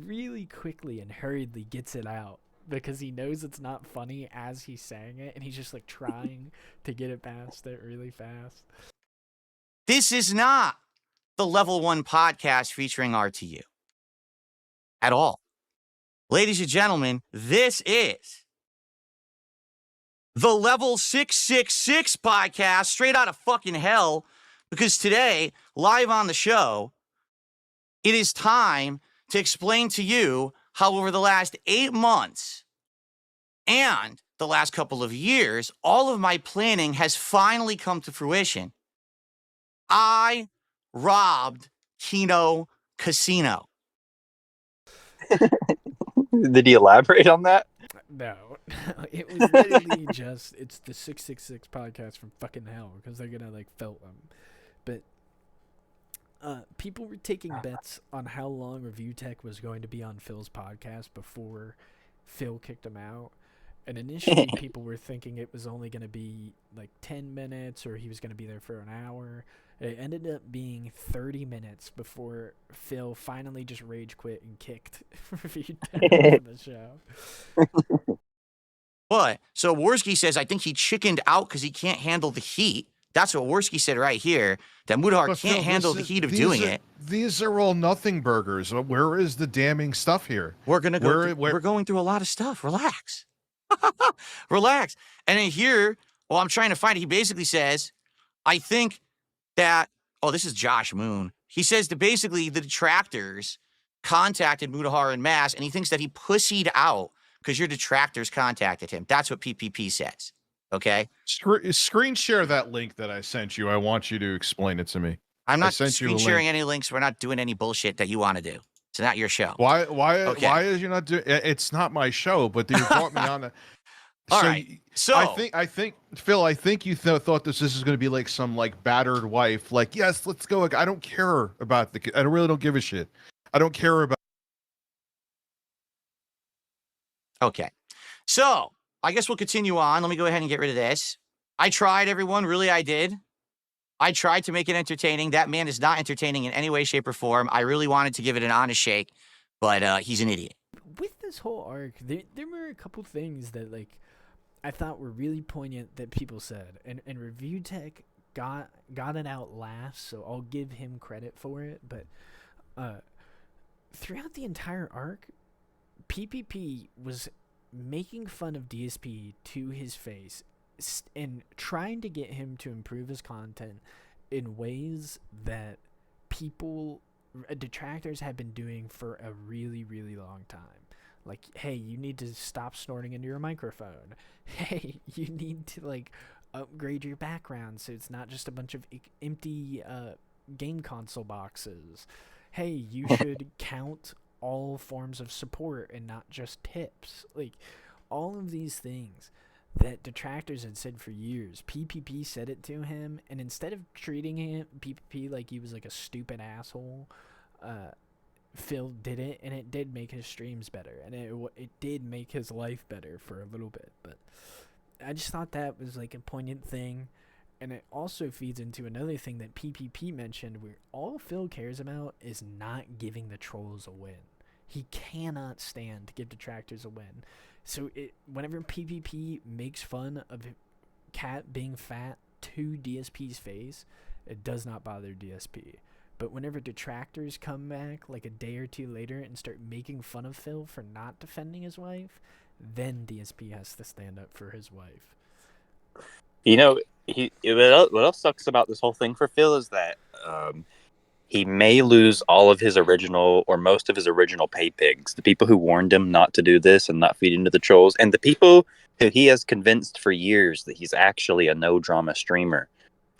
really quickly and hurriedly gets it out because he knows it's not funny as he's saying it, and he's just like trying to get it past it really fast. This is not the level 1 podcast featuring RTU at all. Ladies and gentlemen, this is the level 666 podcast straight out of fucking hell, because today, live on the show, it is time to explain to you how over the last 8 months and the last couple of years, all of my planning has finally come to fruition. I robbed Kino Casino. Did he elaborate on that? No, it was literally just, it's the 666 podcast from fucking hell, because they're gonna like felt them. But people were taking bets on how long Review Tech was going to be on Phil's podcast before Phil kicked him out. And initially people were thinking it was only going to be like 10 minutes or he was going to be there for an hour. It ended up being 30 minutes before Phil finally just rage quit and kicked Review Tech from the show. But, so Worski says, I think he chickened out because he can't handle the heat. That's what Worski said right here, that Mudahar can't handle the heat of doing it. These are all nothing burgers. Where is the damning stuff here? We're going to go, we're going through a lot of stuff. Relax. Relax. And then here, well, I'm trying to find it. He basically says, I think that, oh, this is Josh Moon. He says that basically the detractors contacted Mudahar en masse, and he thinks that he pussied out because your detractors contacted him. That's what PPP says. Okay? Screen share that link that I sent you. I want you to explain it to me. I'm not screen sharing any links. We're not doing any bullshit that you want to do. It's not your show. Why is you not doing? It's not my show, but you brought me on. All right. So I think Phil, I think you thought this is going to be like some like battered wife. Like, yes, let's go. Like, I don't care about I really don't give a shit. I don't care about. Okay. So I guess we'll continue on. Let me go ahead and get rid of this. I tried, everyone. Really, I did. I tried to make it entertaining. That man is not entertaining in any way, shape, or form. I really wanted to give it an honest shake, but he's an idiot. With this whole arc, there were a couple things that, like, I thought were really poignant that people said, and Review Tech got it out last, so I'll give him credit for it. But throughout the entire arc, PPP was making fun of DSP to his face and trying to get him to improve his content in ways that detractors have been doing for a really, really long time. Like, hey, you need to stop snorting into your microphone. Hey, you need to, like, upgrade your background so it's not just a bunch of empty game console boxes. Hey, you should count all forms of support and not just tips. Like, all of these things that detractors had said for years, PPP said it to him, and instead of treating him, PPP, like he was like a stupid asshole, Phil did it, and it did make his streams better, and it did make his life better for a little bit. But I just thought that was like a poignant thing, and it also feeds into another thing that PPP mentioned, where all Phil cares about is not giving the trolls a win. He cannot stand to give detractors a win. So whenever PPP makes fun of Cat being fat to DSP's face, it does not bother DSP. But whenever detractors come back like a day or two later and start making fun of Phil for not defending his wife, then DSP has to stand up for his wife. You know, what else sucks about this whole thing for Phil is that he may lose all of his original or most of his original pay pigs. The people who warned him not to do this and not feed into the trolls, and the people who he has convinced for years that he's actually a no drama streamer.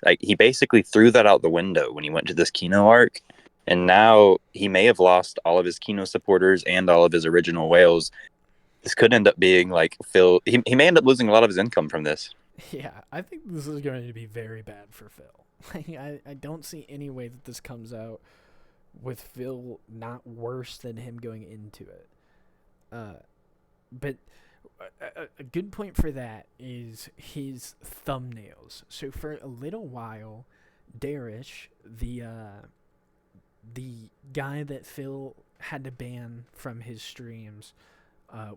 Like, he basically threw that out the window when he went to this Kino arc, and now he may have lost all of his Kino supporters and all of his original whales. This could end up being like Phil. He may end up losing a lot of his income from this. Yeah, I think this is going to be very bad for Phil. I don't see any way that this comes out with Phil not worse than him going into it. But a good point for that is his thumbnails. So for a little while, Darish, the guy that Phil had to ban from his streams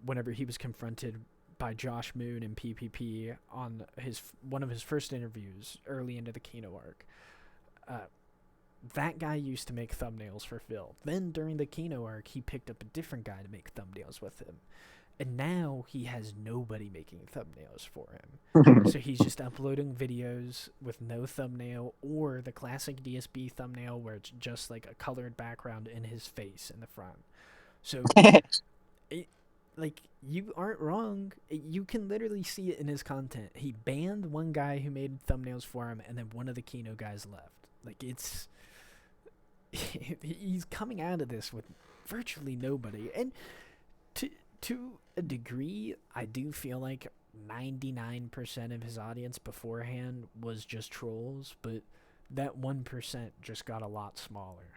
whenever he was confronted by Josh Moon and PPP on one of his first interviews early into the Kino arc. That guy used to make thumbnails for Phil. Then during the Kino arc, he picked up a different guy to make thumbnails with him. And now he has nobody making thumbnails for him. So he's just uploading videos with no thumbnail, or the classic DSP thumbnail where it's just like a colored background in his face in the front. So like, you aren't wrong. You can literally see it in his content. He banned one guy who made thumbnails for him, and then one of the Kino guys left. Like, it's... he's coming out of this with virtually nobody. And to a degree, I do feel like 99% of his audience beforehand was just trolls, but that 1% just got a lot smaller.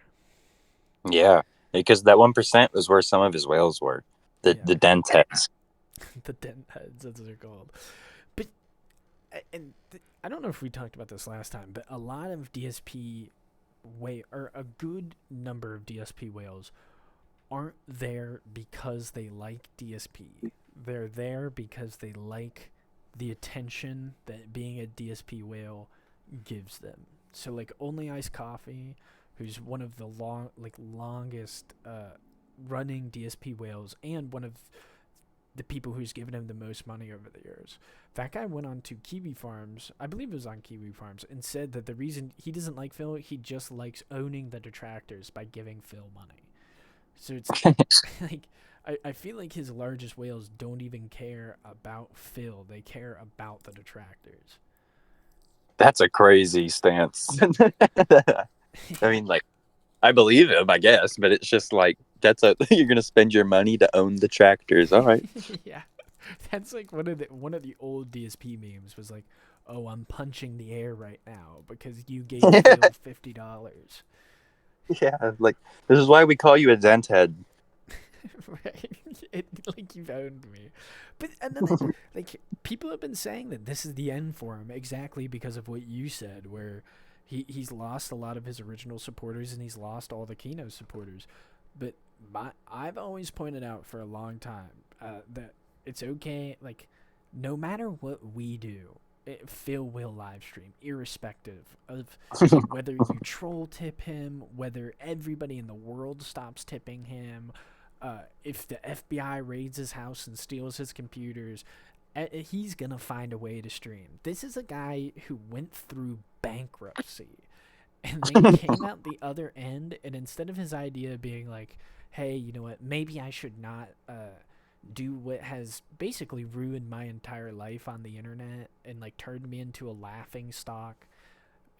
Yeah, because that 1% was where some of his whales were. The dent heads. The dent heads, that's what they're called. But, I don't know if we talked about this last time, but a lot of DSP or a good number of DSP whales aren't there because they like DSP. They're there because they like the attention that being a DSP whale gives them. So, like, Only Iced Coffee, who's one of the longest running DSP whales and one of the people who's given him the most money over the years. That guy went on to Kiwi Farms, I believe it was on Kiwi Farms, and said that the reason he doesn't like Phil, he just likes owning the detractors by giving Phil money. So it's like, I feel like his largest whales don't even care about Phil. They care about the detractors. That's a crazy stance. I mean, like, I believe him, I guess, but it's just like, you're gonna spend your money to own the tractors. All right. Yeah, that's like one of the old DSP memes was like, "Oh, I'm punching the air right now because you gave Phil $50." Yeah, like, this is why we call you a dent head. Right, like, you've owned me. But another, like, people have been saying that this is the end for him exactly because of what you said, where he's lost a lot of his original supporters and he's lost all the Kino supporters. But I've always pointed out for a long time that it's okay. Like, no matter what we do, Phil will live stream, irrespective of whether you troll tip him, whether everybody in the world stops tipping him, if the FBI raids his house and steals his computers, he's gonna find a way to stream. This is a guy who went through bankruptcy and then came out the other end, and instead of his idea being like, hey, you know what, maybe I should not do what has basically ruined my entire life on the internet and like turned me into a laughing stock,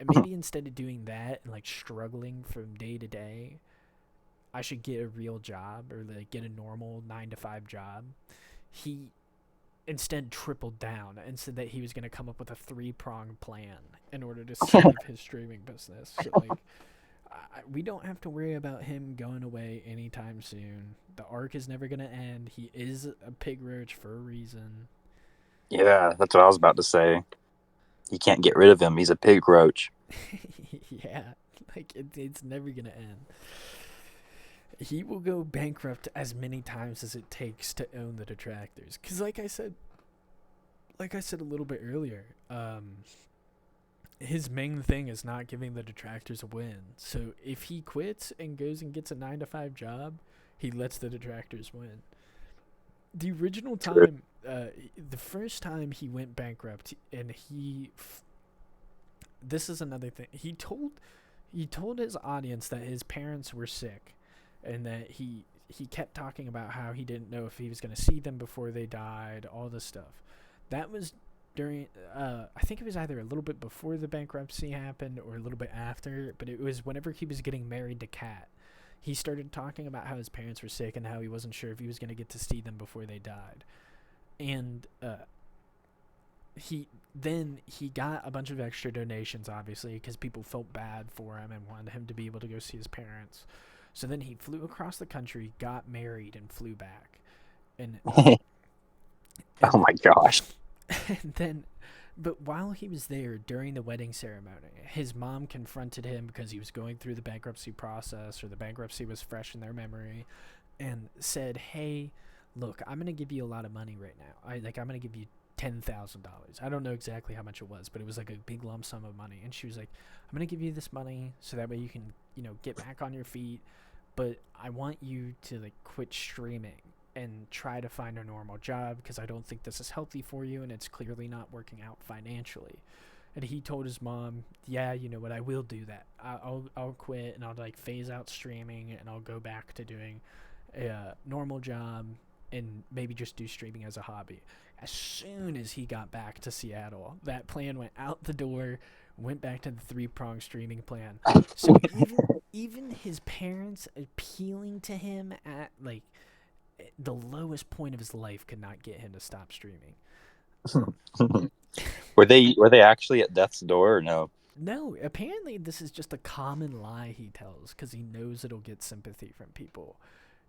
and maybe instead of doing that and like struggling from day to day, I should get a real job or like get a normal 9-to-5 job. He instead tripled down and said that he was going to come up with a 3-pronged plan in order to save his streaming business. So, like, we don't have to worry about him going away anytime soon. The arc is never going to end. He is a pig roach for a reason. Yeah, that's what I was about to say. You can't get rid of him. He's a pig roach. Yeah, like it's never going to end. He will go bankrupt as many times as it takes to own the detractors. Because like I said a little bit earlier, his main thing is not giving the detractors a win. So if he quits and goes and gets a 9-to-5 job, he lets the detractors win. The original time, the first time he went bankrupt, and this is another thing. He told his audience that his parents were sick, and that he kept talking about how he didn't know if he was going to see them before they died, all this stuff. That was during, I think it was either a little bit before the bankruptcy happened or a little bit after, but it was whenever he was getting married to Kat. He started talking about how his parents were sick and how he wasn't sure if he was going to get to see them before they died. And he got a bunch of extra donations, obviously, because people felt bad for him and wanted him to be able to go see his parents. So then he flew across the country, got married, and flew back. And oh my gosh. But while he was there during the wedding ceremony, his mom confronted him because he was going through the bankruptcy process, or the bankruptcy was fresh in their memory, and said, hey, look, I'm going to give you a lot of money right now. I'm going to give you $10,000. I don't know exactly how much it was, but it was like a big lump sum of money. And she was like, I'm going to give you this money so that way you can, get back on your feet. But I want you to like quit streaming and try to find a normal job, because I don't think this is healthy for you and it's clearly not working out financially. And he told his mom, yeah, you know what, I will do that. I'll quit and I'll like phase out streaming and I'll go back to doing a normal job and maybe just do streaming as a hobby. As soon as he got back to Seattle, that plan went out the door, went back to the 3-pronged streaming plan. So even his parents appealing to him at like the lowest point of his life could not get him to stop streaming. Were they actually at death's door or no? No, apparently this is just a common lie he tells because he knows it'll get sympathy from people.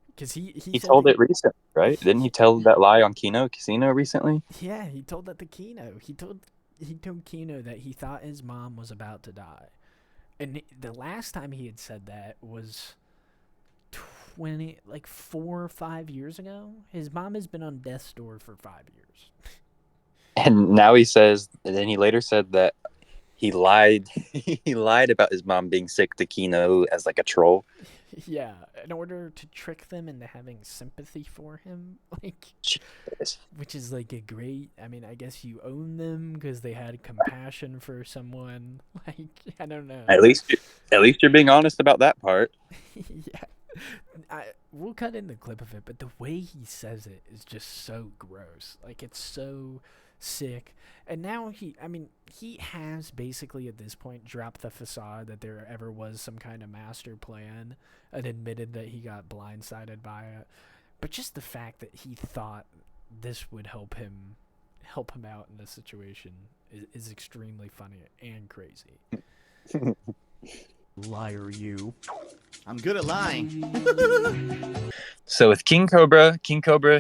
Because he told it recently, right? Didn't he tell that lie on Kino Casino recently? Yeah, he told that to Kino. He told Kino that he thought his mom was about to die. And the last time he had said that was 4 or 5 years ago. His mom has been on death's door for 5 years. And now he says, and then he later said that he lied. He lied about his mom being sick to Kino as like a troll. Yeah, in order to trick them into having sympathy for him, which is like a great. I mean, I guess you own them because they had compassion for someone. Like, I don't know. At least you're being honest about that part. Yeah, we'll cut in the clip of it, but the way he says it is just so gross. Like, it's so sick. And now he has basically at this point dropped the facade that there ever was some kind of master plan and admitted that he got blindsided by it. But just the fact that he thought this would help him out in this situation is extremely funny and crazy. Liar, you. I'm good at lying. So with King Cobra,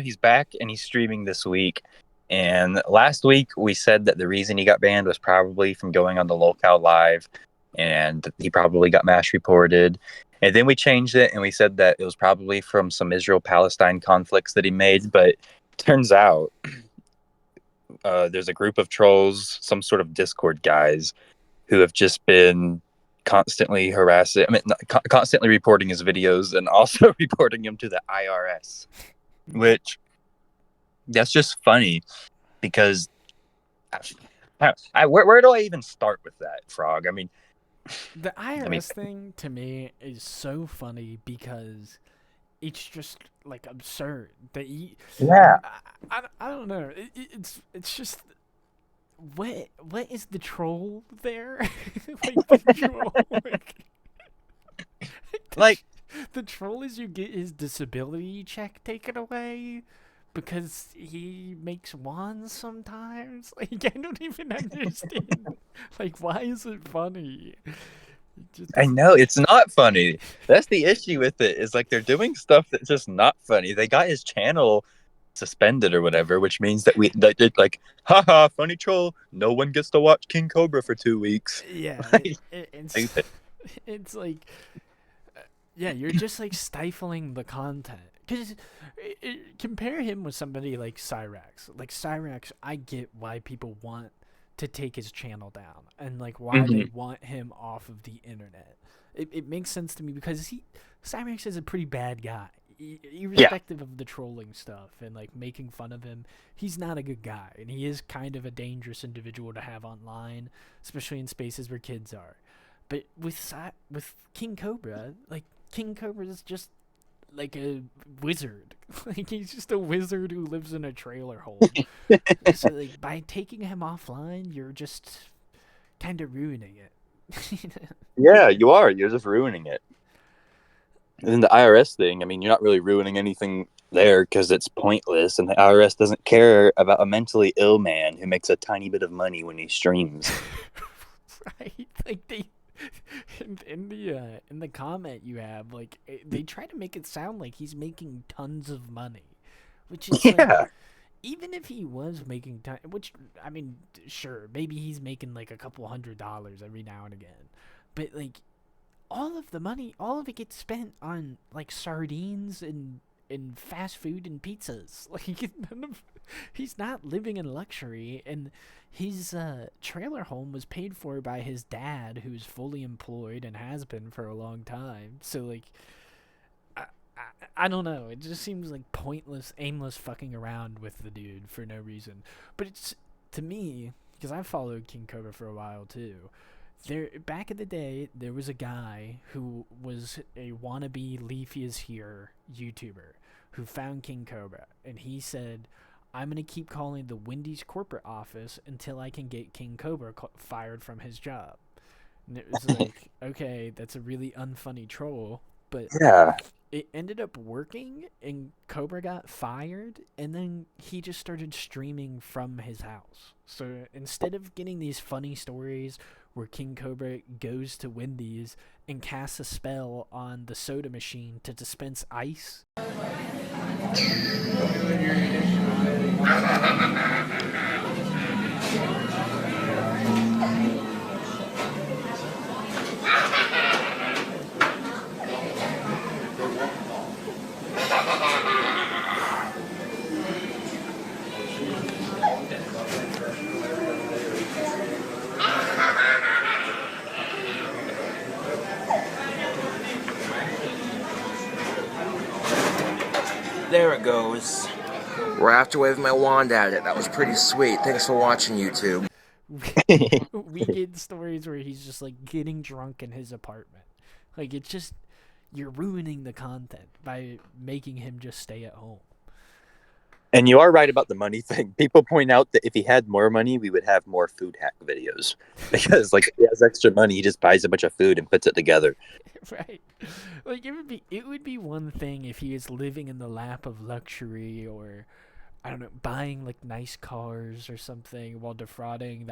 he's back and he's streaming this week. And last week we said that the reason he got banned was probably from going on the lolcowlive, and he probably got mass reported. And then we changed it and we said that it was probably from some Israel-Palestine conflicts that he made. But turns out there's a group of trolls, some sort of Discord guys, who have just been constantly harassing. I mean, constantly reporting his videos and also reporting him to the IRS, which that's just funny because where do I even start with that, Frog? I mean, the IRS thing to me is so funny because it's just like absurd. Yeah. I don't know. It's just what is the troll there? the troll, the troll is you get his disability check taken away because he makes wands sometimes. Like, I don't even understand. Like, why is it funny? I know it's not funny. That's the issue with it. Is like they're doing stuff that's just not funny. They got his channel suspended or whatever, which means that it's like, haha, funny troll. No one gets to watch King Cobra for 2 weeks. Yeah, it's like, yeah, you're just like stifling the content. Because compare him with somebody like Cyrax. Like Cyrax, I get why people want to take his channel down and like why they want him off of the internet. It makes sense to me because Cyrax is a pretty bad guy. Irrespective of the trolling stuff and like making fun of him, he's not a good guy, and he is kind of a dangerous individual to have online, especially in spaces where kids are. But with King Cobra, like King Cobra is just like a wizard. Like he's just a wizard who lives in a trailer home. So like by taking him offline, you're just kind of ruining it. Yeah, you are. You're just ruining it. And then the IRS thing, I mean, you're not really ruining anything there because it's pointless, and the IRS doesn't care about a mentally ill man who makes a tiny bit of money when he streams. Right? Like they in the comment you have, like they try to make it sound like he's making tons of money, which is like, even if he was making which I mean, sure, maybe he's making like a couple $100 every now and again, but like all of the money, all of it gets spent on like sardines and fast food and pizzas. Like he's not living in luxury, and his trailer home was paid for by his dad, who's fully employed and has been for a long time. So like I don't know, it just seems like pointless, aimless fucking around with the dude for no reason. But it's, to me, because I followed King Cobra for a while too, back in the day, there was a guy who was a wannabe Leafy is Here YouTuber who found King Cobra, and he said, I'm going to keep calling the Wendy's corporate office until I can get King Cobra fired from his job. And it was like, okay, that's a really unfunny troll, but it ended up working, and Cobra got fired, and then he just started streaming from his house. So instead of getting these funny stories where King Cobra goes to Wendy's and casts a spell on the soda machine to dispense ice. There it goes. We're after waving my wand at it. That was pretty sweet. Thanks for watching, YouTube. We get stories where he's just like getting drunk in his apartment. Like, it's just, you're ruining the content by making him just stay at home. And you are right about the money thing. People point out that if he had more money, we would have more food hack videos. Because, like, if he has extra money, he just buys a bunch of food and puts it together. Right. Like, it would be one thing if he was living in the lap of luxury, or, I don't know, buying, like, nice cars or something while defrauding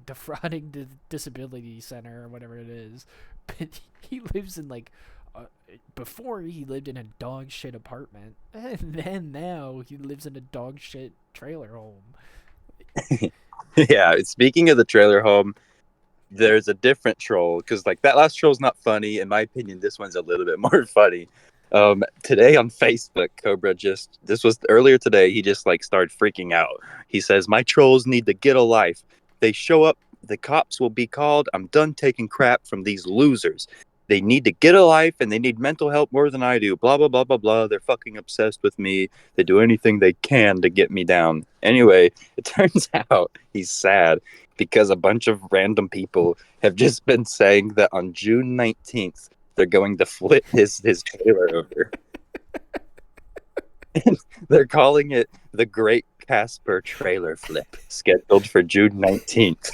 defrauding the disability center or whatever it is. But he lives in, like, before he lived in a dog shit apartment, and then now he lives in a dog shit trailer home. Yeah, speaking of the trailer home, there's a different troll, because like that last troll's not funny. In my opinion, this one's a little bit more funny. Today on Facebook, this was earlier today, he just like started freaking out. He says, "My trolls need to get a life. They show up, the cops will be called. I'm done taking crap from these losers. They need to get a life and they need mental help more than I do. Blah, blah, blah, blah, blah. They're fucking obsessed with me. They do anything they can to get me down." Anyway, it turns out he's sad because a bunch of random people have just been saying that on June 19th, they're going to flip his trailer over. And they're calling it the Great Casper Trailer Flip, scheduled for June 19th.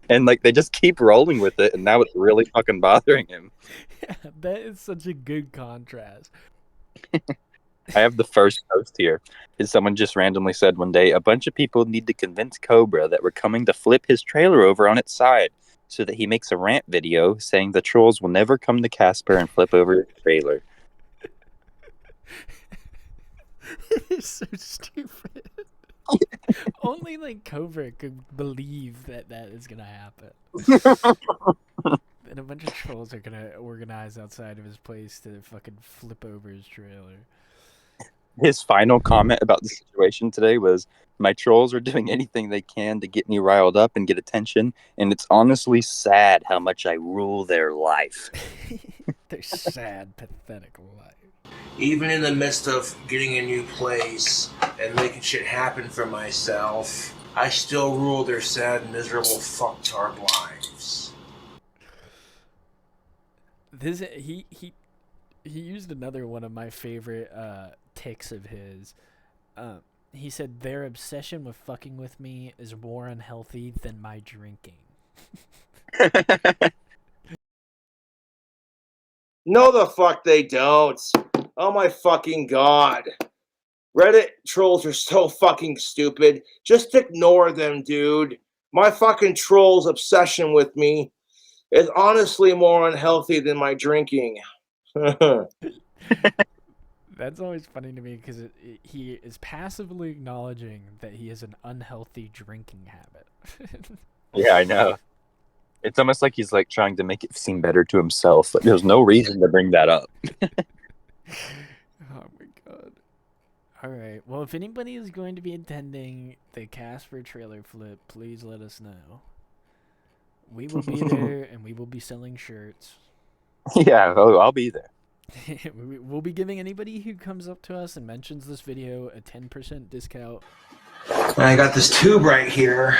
And like they just keep rolling with it, and now it's really fucking bothering him. Yeah, that is such a good contrast. I have the first post here. Someone just randomly said one day, "A bunch of people need to convince Cobra that we're coming to flip his trailer over on its side so that he makes a rant video saying the trolls will never come to Casper and flip over his trailer." It's so stupid. Only like Cobra could believe that is gonna happen. And a bunch of trolls are gonna organize outside of his place to fucking flip over his trailer. His final comment about the situation today was, "My trolls are doing anything they can to get me riled up and get attention, and it's honestly sad how much I rule their life." Their sad, pathetic life. Even in the midst of getting a new place and making shit happen for myself, I still rule their sad, miserable, fucktard lives. He used another one of my favorite tics of his. He said, "Their obsession with fucking with me is more unhealthy than my drinking." No, the fuck they don't. Oh my fucking god. Reddit trolls are so fucking stupid. Just ignore them, dude. My fucking troll's obsession with me is honestly more unhealthy than my drinking. That's always funny to me because he is passively acknowledging that he has an unhealthy drinking habit. Yeah, I know. It's almost like he's like trying to make it seem better to himself. Like, there's no reason to bring that up. Oh my god. Alright, well, if anybody is going to be attending the Casper trailer flip, please let us know. We will be there, and we will be selling shirts. Yeah, I'll be there. We'll be giving anybody who comes up to us and mentions this video a 10% discount. I got this tube right here.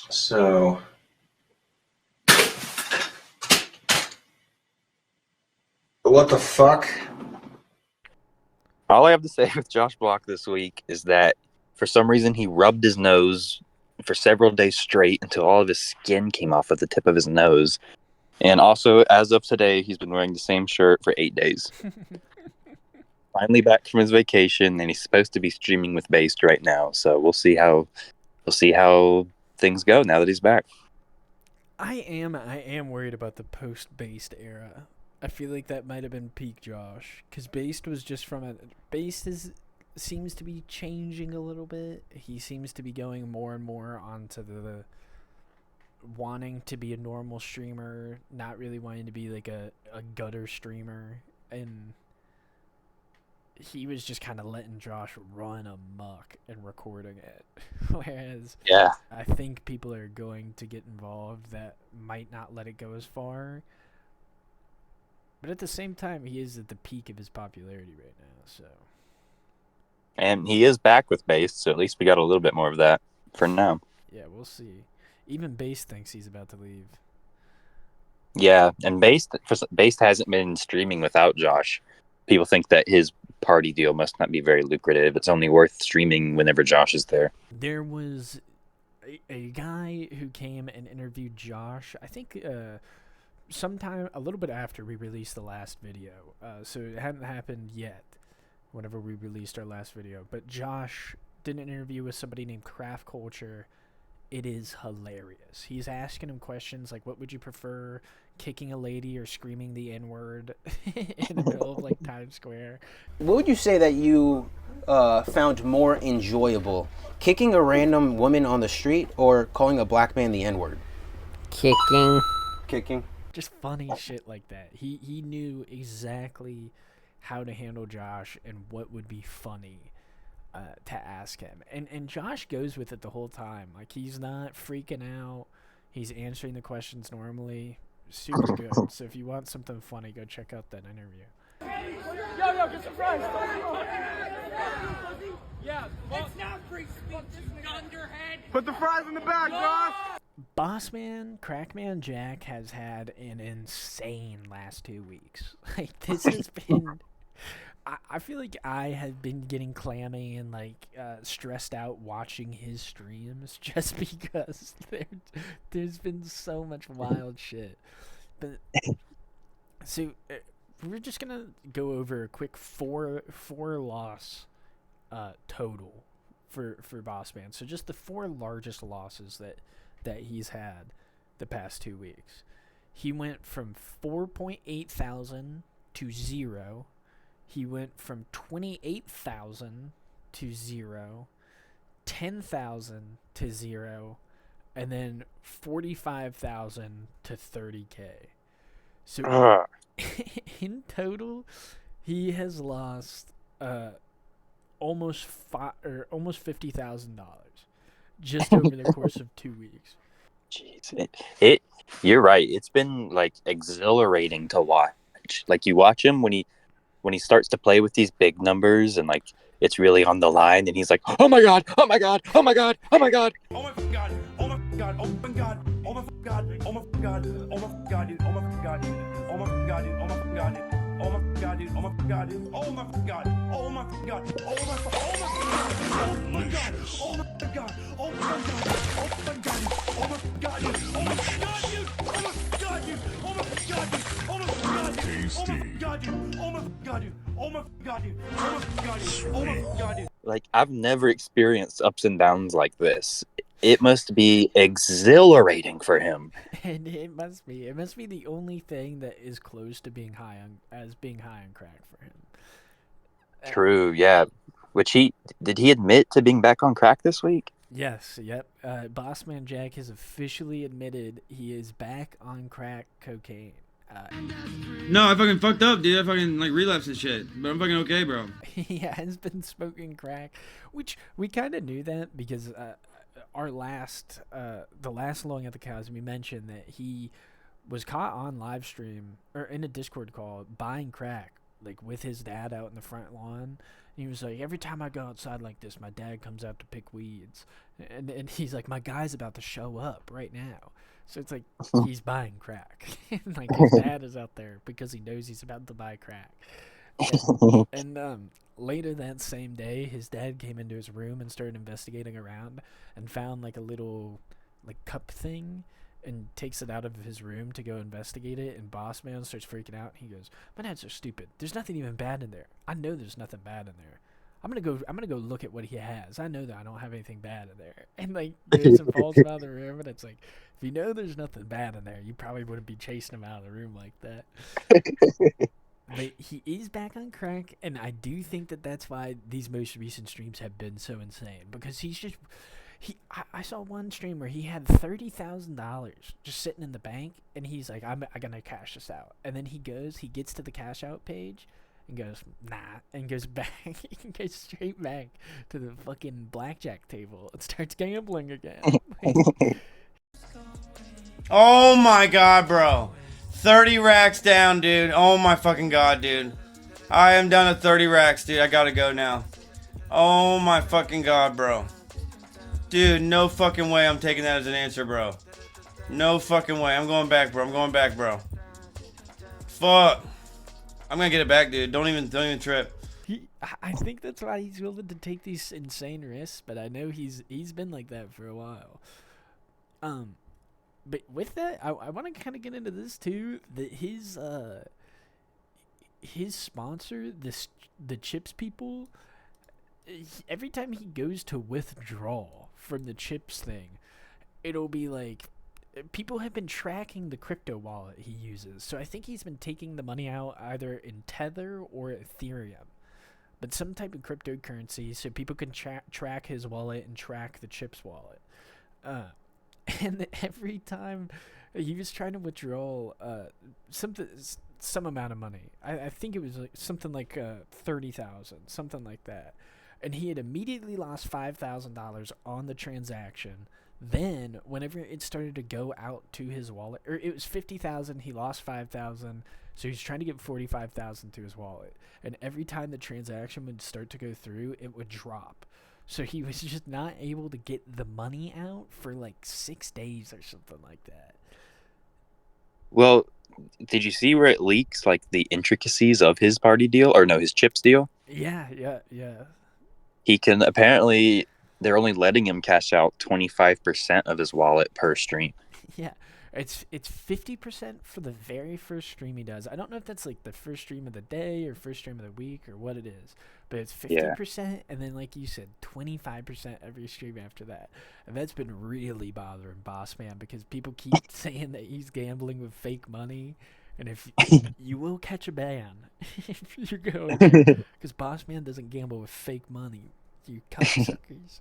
So... what the fuck? All I have to say with Josh Block this week is that for some reason he rubbed his nose for several days straight until all of his skin came off at the tip of his nose. And also, as of today, he's been wearing the same shirt for 8 days. Finally back from his vacation, and he's supposed to be streaming with Based right now. So we'll see how things go now that he's back. I am worried about the post-Based era. I feel like that might have been peak Josh, because Based was just from a... Based seems to be changing a little bit. He seems to be going more and more onto the wanting to be a normal streamer, not really wanting to be like a gutter streamer, and he was just kind of letting Josh run amok and recording it. Whereas yeah, I think people are going to get involved that might not let it go as far. But at the same time, he is at the peak of his popularity right now, so. And he is back with Based, so at least we got a little bit more of that for now. Yeah, we'll see. Even Based thinks he's about to leave. Yeah, and Based hasn't been streaming without Josh. People think that his party deal must not be very lucrative. It's only worth streaming whenever Josh is there. There was a guy who came and interviewed Josh, I think sometime a little bit after we released the last video. So it hadn't happened yet whenever we released our last video. But Josh did an interview with somebody named Craft Culture. It is hilarious. He's asking him questions like, what would you prefer, kicking a lady or screaming the N-word in the middle of like Times Square? What would you say that you found more enjoyable, kicking a random woman on the street or calling a black man the N-word? Kicking. Kicking. just funny shit like that. He knew exactly how to handle Josh and what would be funny to ask him. And Josh goes with it the whole time. Like, he's not freaking out. He's answering the questions normally. Super good. So if you want something funny, go check out that interview. Yo, get some fries. Yeah, it's not free speech, dunderhead. Put the fries in the bag, Josh. Bossman, CrackmanJack has had an insane last 2 weeks. Like, this has been... I feel like I have been getting clammy and, like, stressed out watching his streams just because there's been so much wild shit. But, so, we're just going to go over a quick four loss total for Bossman. So just the 4 largest losses that he's had the past 2 weeks. He went from 4.8 thousand to 0. He went from 28,000 to 0, 10,000 to 0, and then 45,000 to 30K. So in total, he has lost almost $50,000 just over the course of 2 weeks. Jeez, you're right. It's been like exhilarating to watch. Like, you watch him when he starts to play with these big numbers and like it's really on the line, and he's like, oh my god, oh my god, oh my god, oh my god. Oh my god, oh my god, oh my god, oh my god, oh my god, oh my god, dude, oh my god, dude, oh my god, dude, oh my god, dude, oh my god, dude, oh my god, dude, oh my god, oh my god, oh my god, oh my god, oh my god, oh my god, oh my god, oh my god, oh my god, dude, oh my god, dude, oh my god, dude, oh my god, dude, oh my god, dude, oh my god, dude, oh my god, dude, oh my god, dude, oh my god, dude, oh my god, dude. Like, I've never experienced ups and downs like this. It must be exhilarating for him. And it must be the only thing that is close to being high on crack for him. True, yeah. Which did he admit to being back on crack this week? Yes, yep. BossmanJack has officially admitted he is back on crack cocaine. No, I fucking fucked up, dude. I fucking like relapsed and shit. But I'm fucking okay, bro. He has been smoking crack, which we kind of knew that because the last Lolling at the Cows, we mentioned that he was caught on live stream or in a Discord call buying crack, like with his dad out in the front lawn. And he was like, every time I go outside like this, my dad comes out to pick weeds, and he's like, my guy's about to show up right now. So it's like he's buying crack. Like, his dad is out there because he knows he's about to buy crack. And later that same day, his dad came into his room and started investigating around and found like a little like cup thing and takes it out of his room to go investigate it. And Bossman starts freaking out. He goes, my dad's so stupid. There's nothing even bad in there. I know there's nothing bad in there. I'm gonna go look at what he has. I know that I don't have anything bad in there. And like goes and falls out of the room, and it's like, if you know there's nothing bad in there, you probably wouldn't be chasing him out of the room like that. But he is back on crack, and I do think that that's why these most recent streams have been so insane, because he's just I saw one stream where he had $30,000 just sitting in the bank, and he's like, I'm gonna cash this out. And then he gets to the cash out page and goes, nah, and goes back, he goes straight back to the fucking blackjack table and starts gambling again. Oh my god, bro. 30 racks down, dude. Oh my fucking god, dude. I am down to 30 racks, dude. I gotta go now. Oh my fucking god, bro. Dude, no fucking way I'm taking that as an answer, bro. No fucking way. I'm going back, bro. I'm going back, bro. Fuck. I'm gonna get it back, dude. Don't even trip. I think that's why he's willing to take these insane risks, but I know he's been like that for a while. But with that, I want to kind of get into this too. That his sponsor, the Chips people, every time he goes to withdraw from the Chips thing, it'll be like, people have been tracking the crypto wallet he uses. So I think he's been taking the money out either in Tether or Ethereum, but some type of cryptocurrency, so people can track his wallet and track the Chips wallet. And every time He was trying to withdraw some amount of money. I think it was like something like 30,000, something like that. And he had immediately lost $5,000 on the transaction. Then, whenever it started to go out to his wallet, or it was 50,000, he lost 5,000. So he's trying to get 45,000 to his wallet. And every time the transaction would start to go through, it would drop. So he was just not able to get the money out for like 6 days or something like that. Well, did you see where it leaks like the intricacies of his party deal, or no, his chips deal? Yeah. He can apparently, they're only letting him cash out 25% of his wallet per stream. Yeah, it's 50% for the very first stream he does. I don't know if that's like the first stream of the day or first stream of the week or what it is, but it's 50%, and then like you said, 25% every stream after that. And that's been really bothering Bossman because people keep saying that he's gambling with fake money, and if you will catch a ban if you're going, because Bossman doesn't gamble with fake money. You cocksuckers.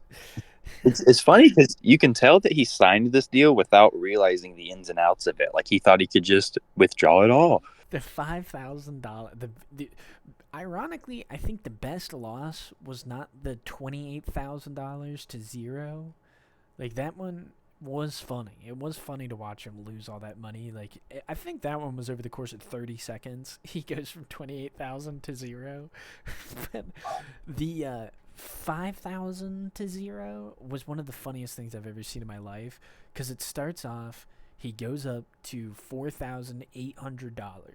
It's funny because you can tell that he signed this deal without realizing the ins and outs of it. Like he thought he could just withdraw it all. The $5,000. Ironically, I think the best loss was not the $28,000 to zero. Like that one was funny. It was funny to watch him lose all that money. Like I think that one was over the course of 30 seconds. He goes from 28,000 to zero. But the 5,000 to zero was one of the funniest things I've ever seen in my life, because it starts off, he goes up to $4,800,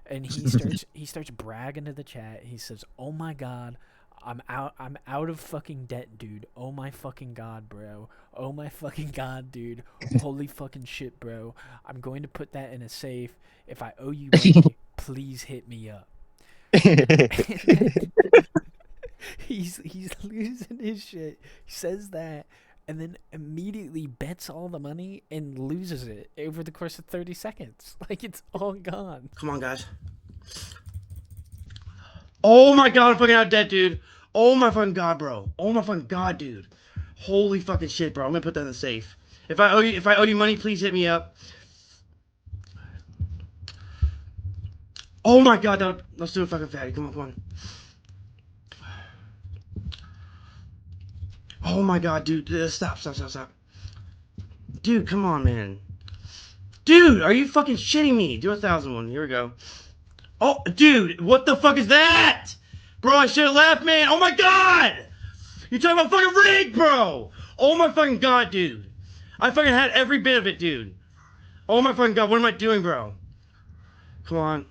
and he starts bragging to the chat. He says, "Oh my god, I'm out of fucking debt, dude. Oh my fucking god, bro. Oh my fucking god, dude. Holy fucking shit, bro. I'm going to put that in a safe. If I owe you money, please hit me up." He's losing his shit. He says that, and then immediately bets all the money and loses it over the course of 30 seconds. Like it's all gone. Come on, guys. Oh my god, I'm fucking out of debt, dude. Oh my fucking god, bro. Oh my fucking god, dude. Holy fucking shit, bro. I'm gonna put that in the safe. If I owe you money, please hit me up. Oh my god, let's do a fucking fatty. Come on. Oh my god, dude. Stop. Dude, come on, man. Dude, are you fucking shitting me? Do 1,001. Here we go. Oh, dude, what the fuck is that? Bro, I should have left, man. Oh my god! You're talking about fucking rig, bro! Oh my fucking god, dude. I fucking had every bit of it, dude. Oh my fucking god, what am I doing, bro? Come on.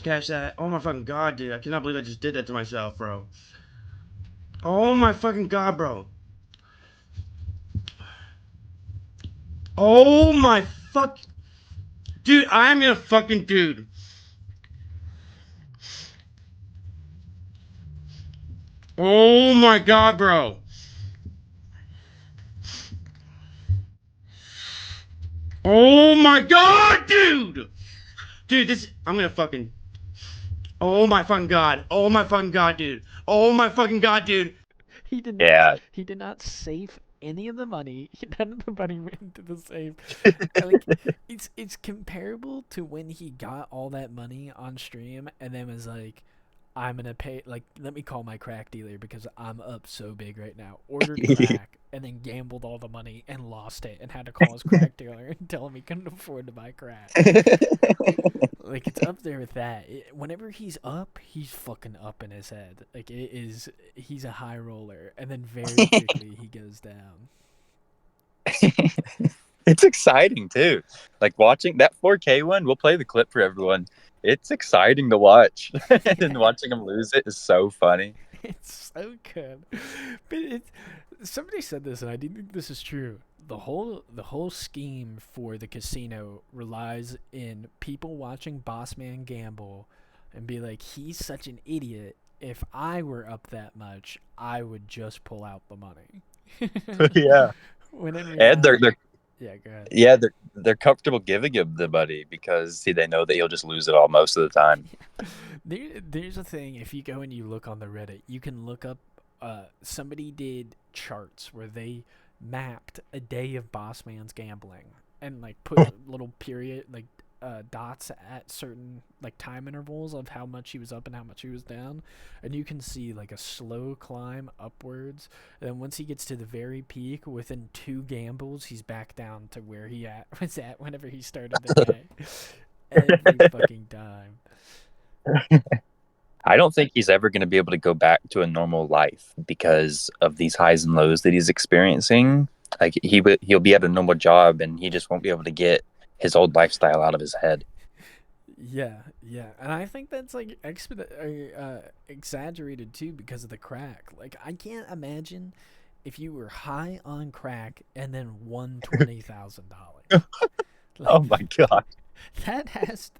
Cash that. Oh my fucking god, dude. I cannot believe I just did that to myself, bro. Oh my fucking god, bro. Oh my fuck. Dude, I'm gonna fucking dude. Oh my god, bro. Oh my god, dude. Dude, I'm gonna fucking. Oh my fucking god. Oh my fucking god, dude. Oh my fucking god, dude. He did not save any of the money. None of the money went into the safe. Like it's comparable to when he got all that money on stream and then was like, I'm gonna pay, like, let me call my crack dealer because I'm up so big right now. Ordered crack and then gambled all the money and lost it and had to call his crack dealer and tell him he couldn't afford to buy crack. Like, it's up there with that. Whenever he's up, he's fucking up in his head. Like, he's a high roller, and then very quickly he goes down. It's exciting too. Like watching that 4K one, we'll play the clip for everyone. It's exciting to watch. And watching him lose it is so funny. It's so good. But somebody said this, and I do think this is true. The whole scheme for the casino relies in people watching Bossman gamble and be like, he's such an idiot. If I were up that much, I would just pull out the money. Yeah. And they're yeah, go ahead. Yeah, they're comfortable giving him the money because they know that he'll just lose it all most of the time. There's a thing, if you go and you look on the Reddit, you can look up, somebody did charts where they mapped a day of Bossman's gambling, and like put little period like dots at certain like time intervals of how much he was up and how much he was down, and you can see like a slow climb upwards, and then once he gets to the very peak, within 2 gambles he's back down to where he was at whenever he started the day. Every fucking time. I don't think he's ever going to be able to go back to a normal life because of these highs and lows that he's experiencing. Like he'll be at a normal job and he just won't be able to get his old lifestyle out of his head. Yeah, and I think that's like exaggerated too because of the crack. Like I can't imagine if you were high on crack and then won $20,000. Oh my god. That has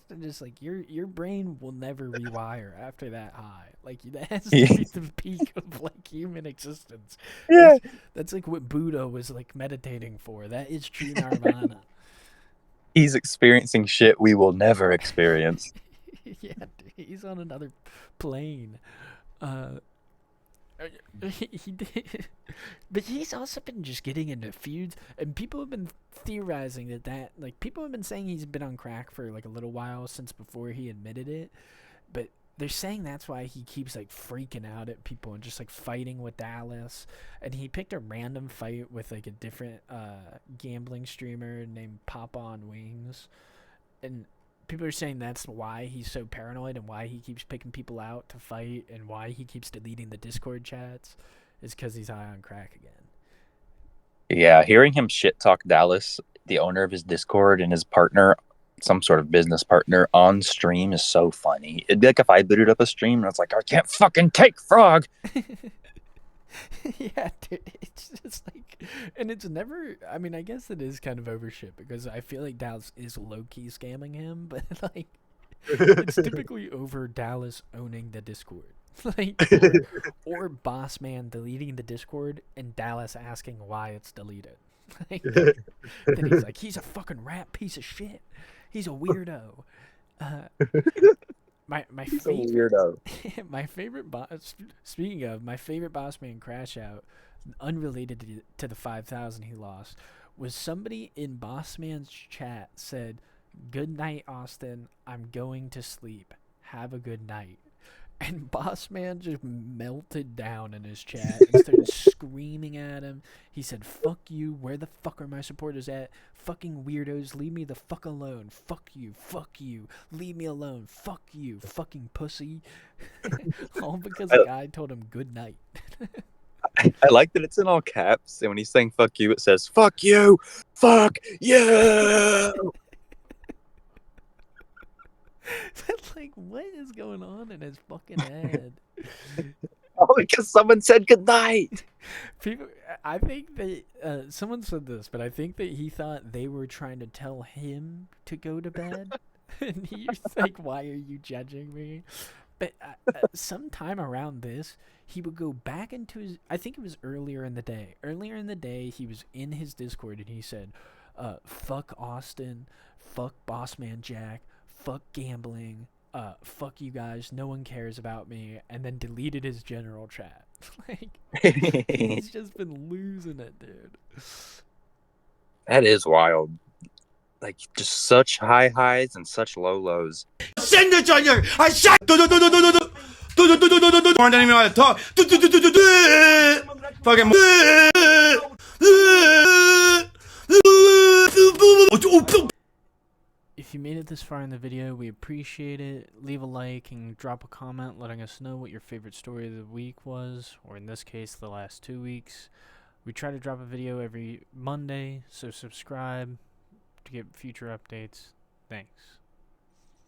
to just like your brain will never rewire after that high. Like that has to be the peak of like human existence. Yeah, that's like what Buddha was like meditating for. That is true nirvana. He's experiencing shit we will never experience. Yeah, dude, he's on another plane. He did, but he's also been just getting into feuds, and people have been theorizing that like people have been saying he's been on crack for like a little while since before he admitted it, but they're saying that's why he keeps like freaking out at people and just like fighting with Dallas, and he picked a random fight with like a different gambling streamer named Papa on Wings, and people are saying that's why he's so paranoid and why he keeps picking people out to fight and why he keeps deleting the Discord chats is because he's high on crack again. Yeah, hearing him shit talk Dallas, the owner of his Discord, and his partner, some sort of business partner, on stream is so funny. It'd be like if I booted up a stream and it's like, I can't fucking take Frog. Yeah, dude, it's just like, and it's never, I mean, I guess it is kind of overshit because I feel like Dallas is low-key scamming him, but like, it's typically over Dallas owning the Discord. Like, or Bossman deleting the Discord and Dallas asking why it's deleted. Like, then he's like, he's a fucking rat piece of shit. He's a weirdo. My He's favorite a weirdo. my favorite boss. Speaking of my favorite Bossman crash out, unrelated to the 5,000 he lost, was somebody in Bossman's chat said, "Good night, Austin. I'm going to sleep. Have a good night." And Bossman just melted down in his chat and started screaming at him. He said, "Fuck you. Where the fuck are my supporters at? Fucking weirdos. Leave me the fuck alone. Fuck you. Fuck you. Leave me alone. Fuck you. Fucking pussy." All because the guy told him good night. I like that it's in all caps, and when he's saying fuck you, it says, fuck you. Fuck you. Like, what is going on in his fucking head? Oh, because someone said goodnight. People, I think that someone said this, but I think that he thought they were trying to tell him to go to bed, and he's like, "Why are you judging me?" But sometime around this, he would go back into his. I think it was earlier in the day. Earlier in the day, he was in his Discord, and he said, "Fuck Austin, fuck BossmanJack, fuck gambling." Fuck you guys, no one cares about me, and then deleted his general chat. Like, he's just been losing it, dude. That is wild. Like, just such high highs and such low lows. Send it on your. I shot. I don't even know how to talk. Fucking. If you made it this far in the video, we appreciate it. Leave a like and drop a comment letting us know what your favorite story of the week was, or in this case, the last 2 weeks. We try to drop a video every Monday, so subscribe to get future updates. Thanks.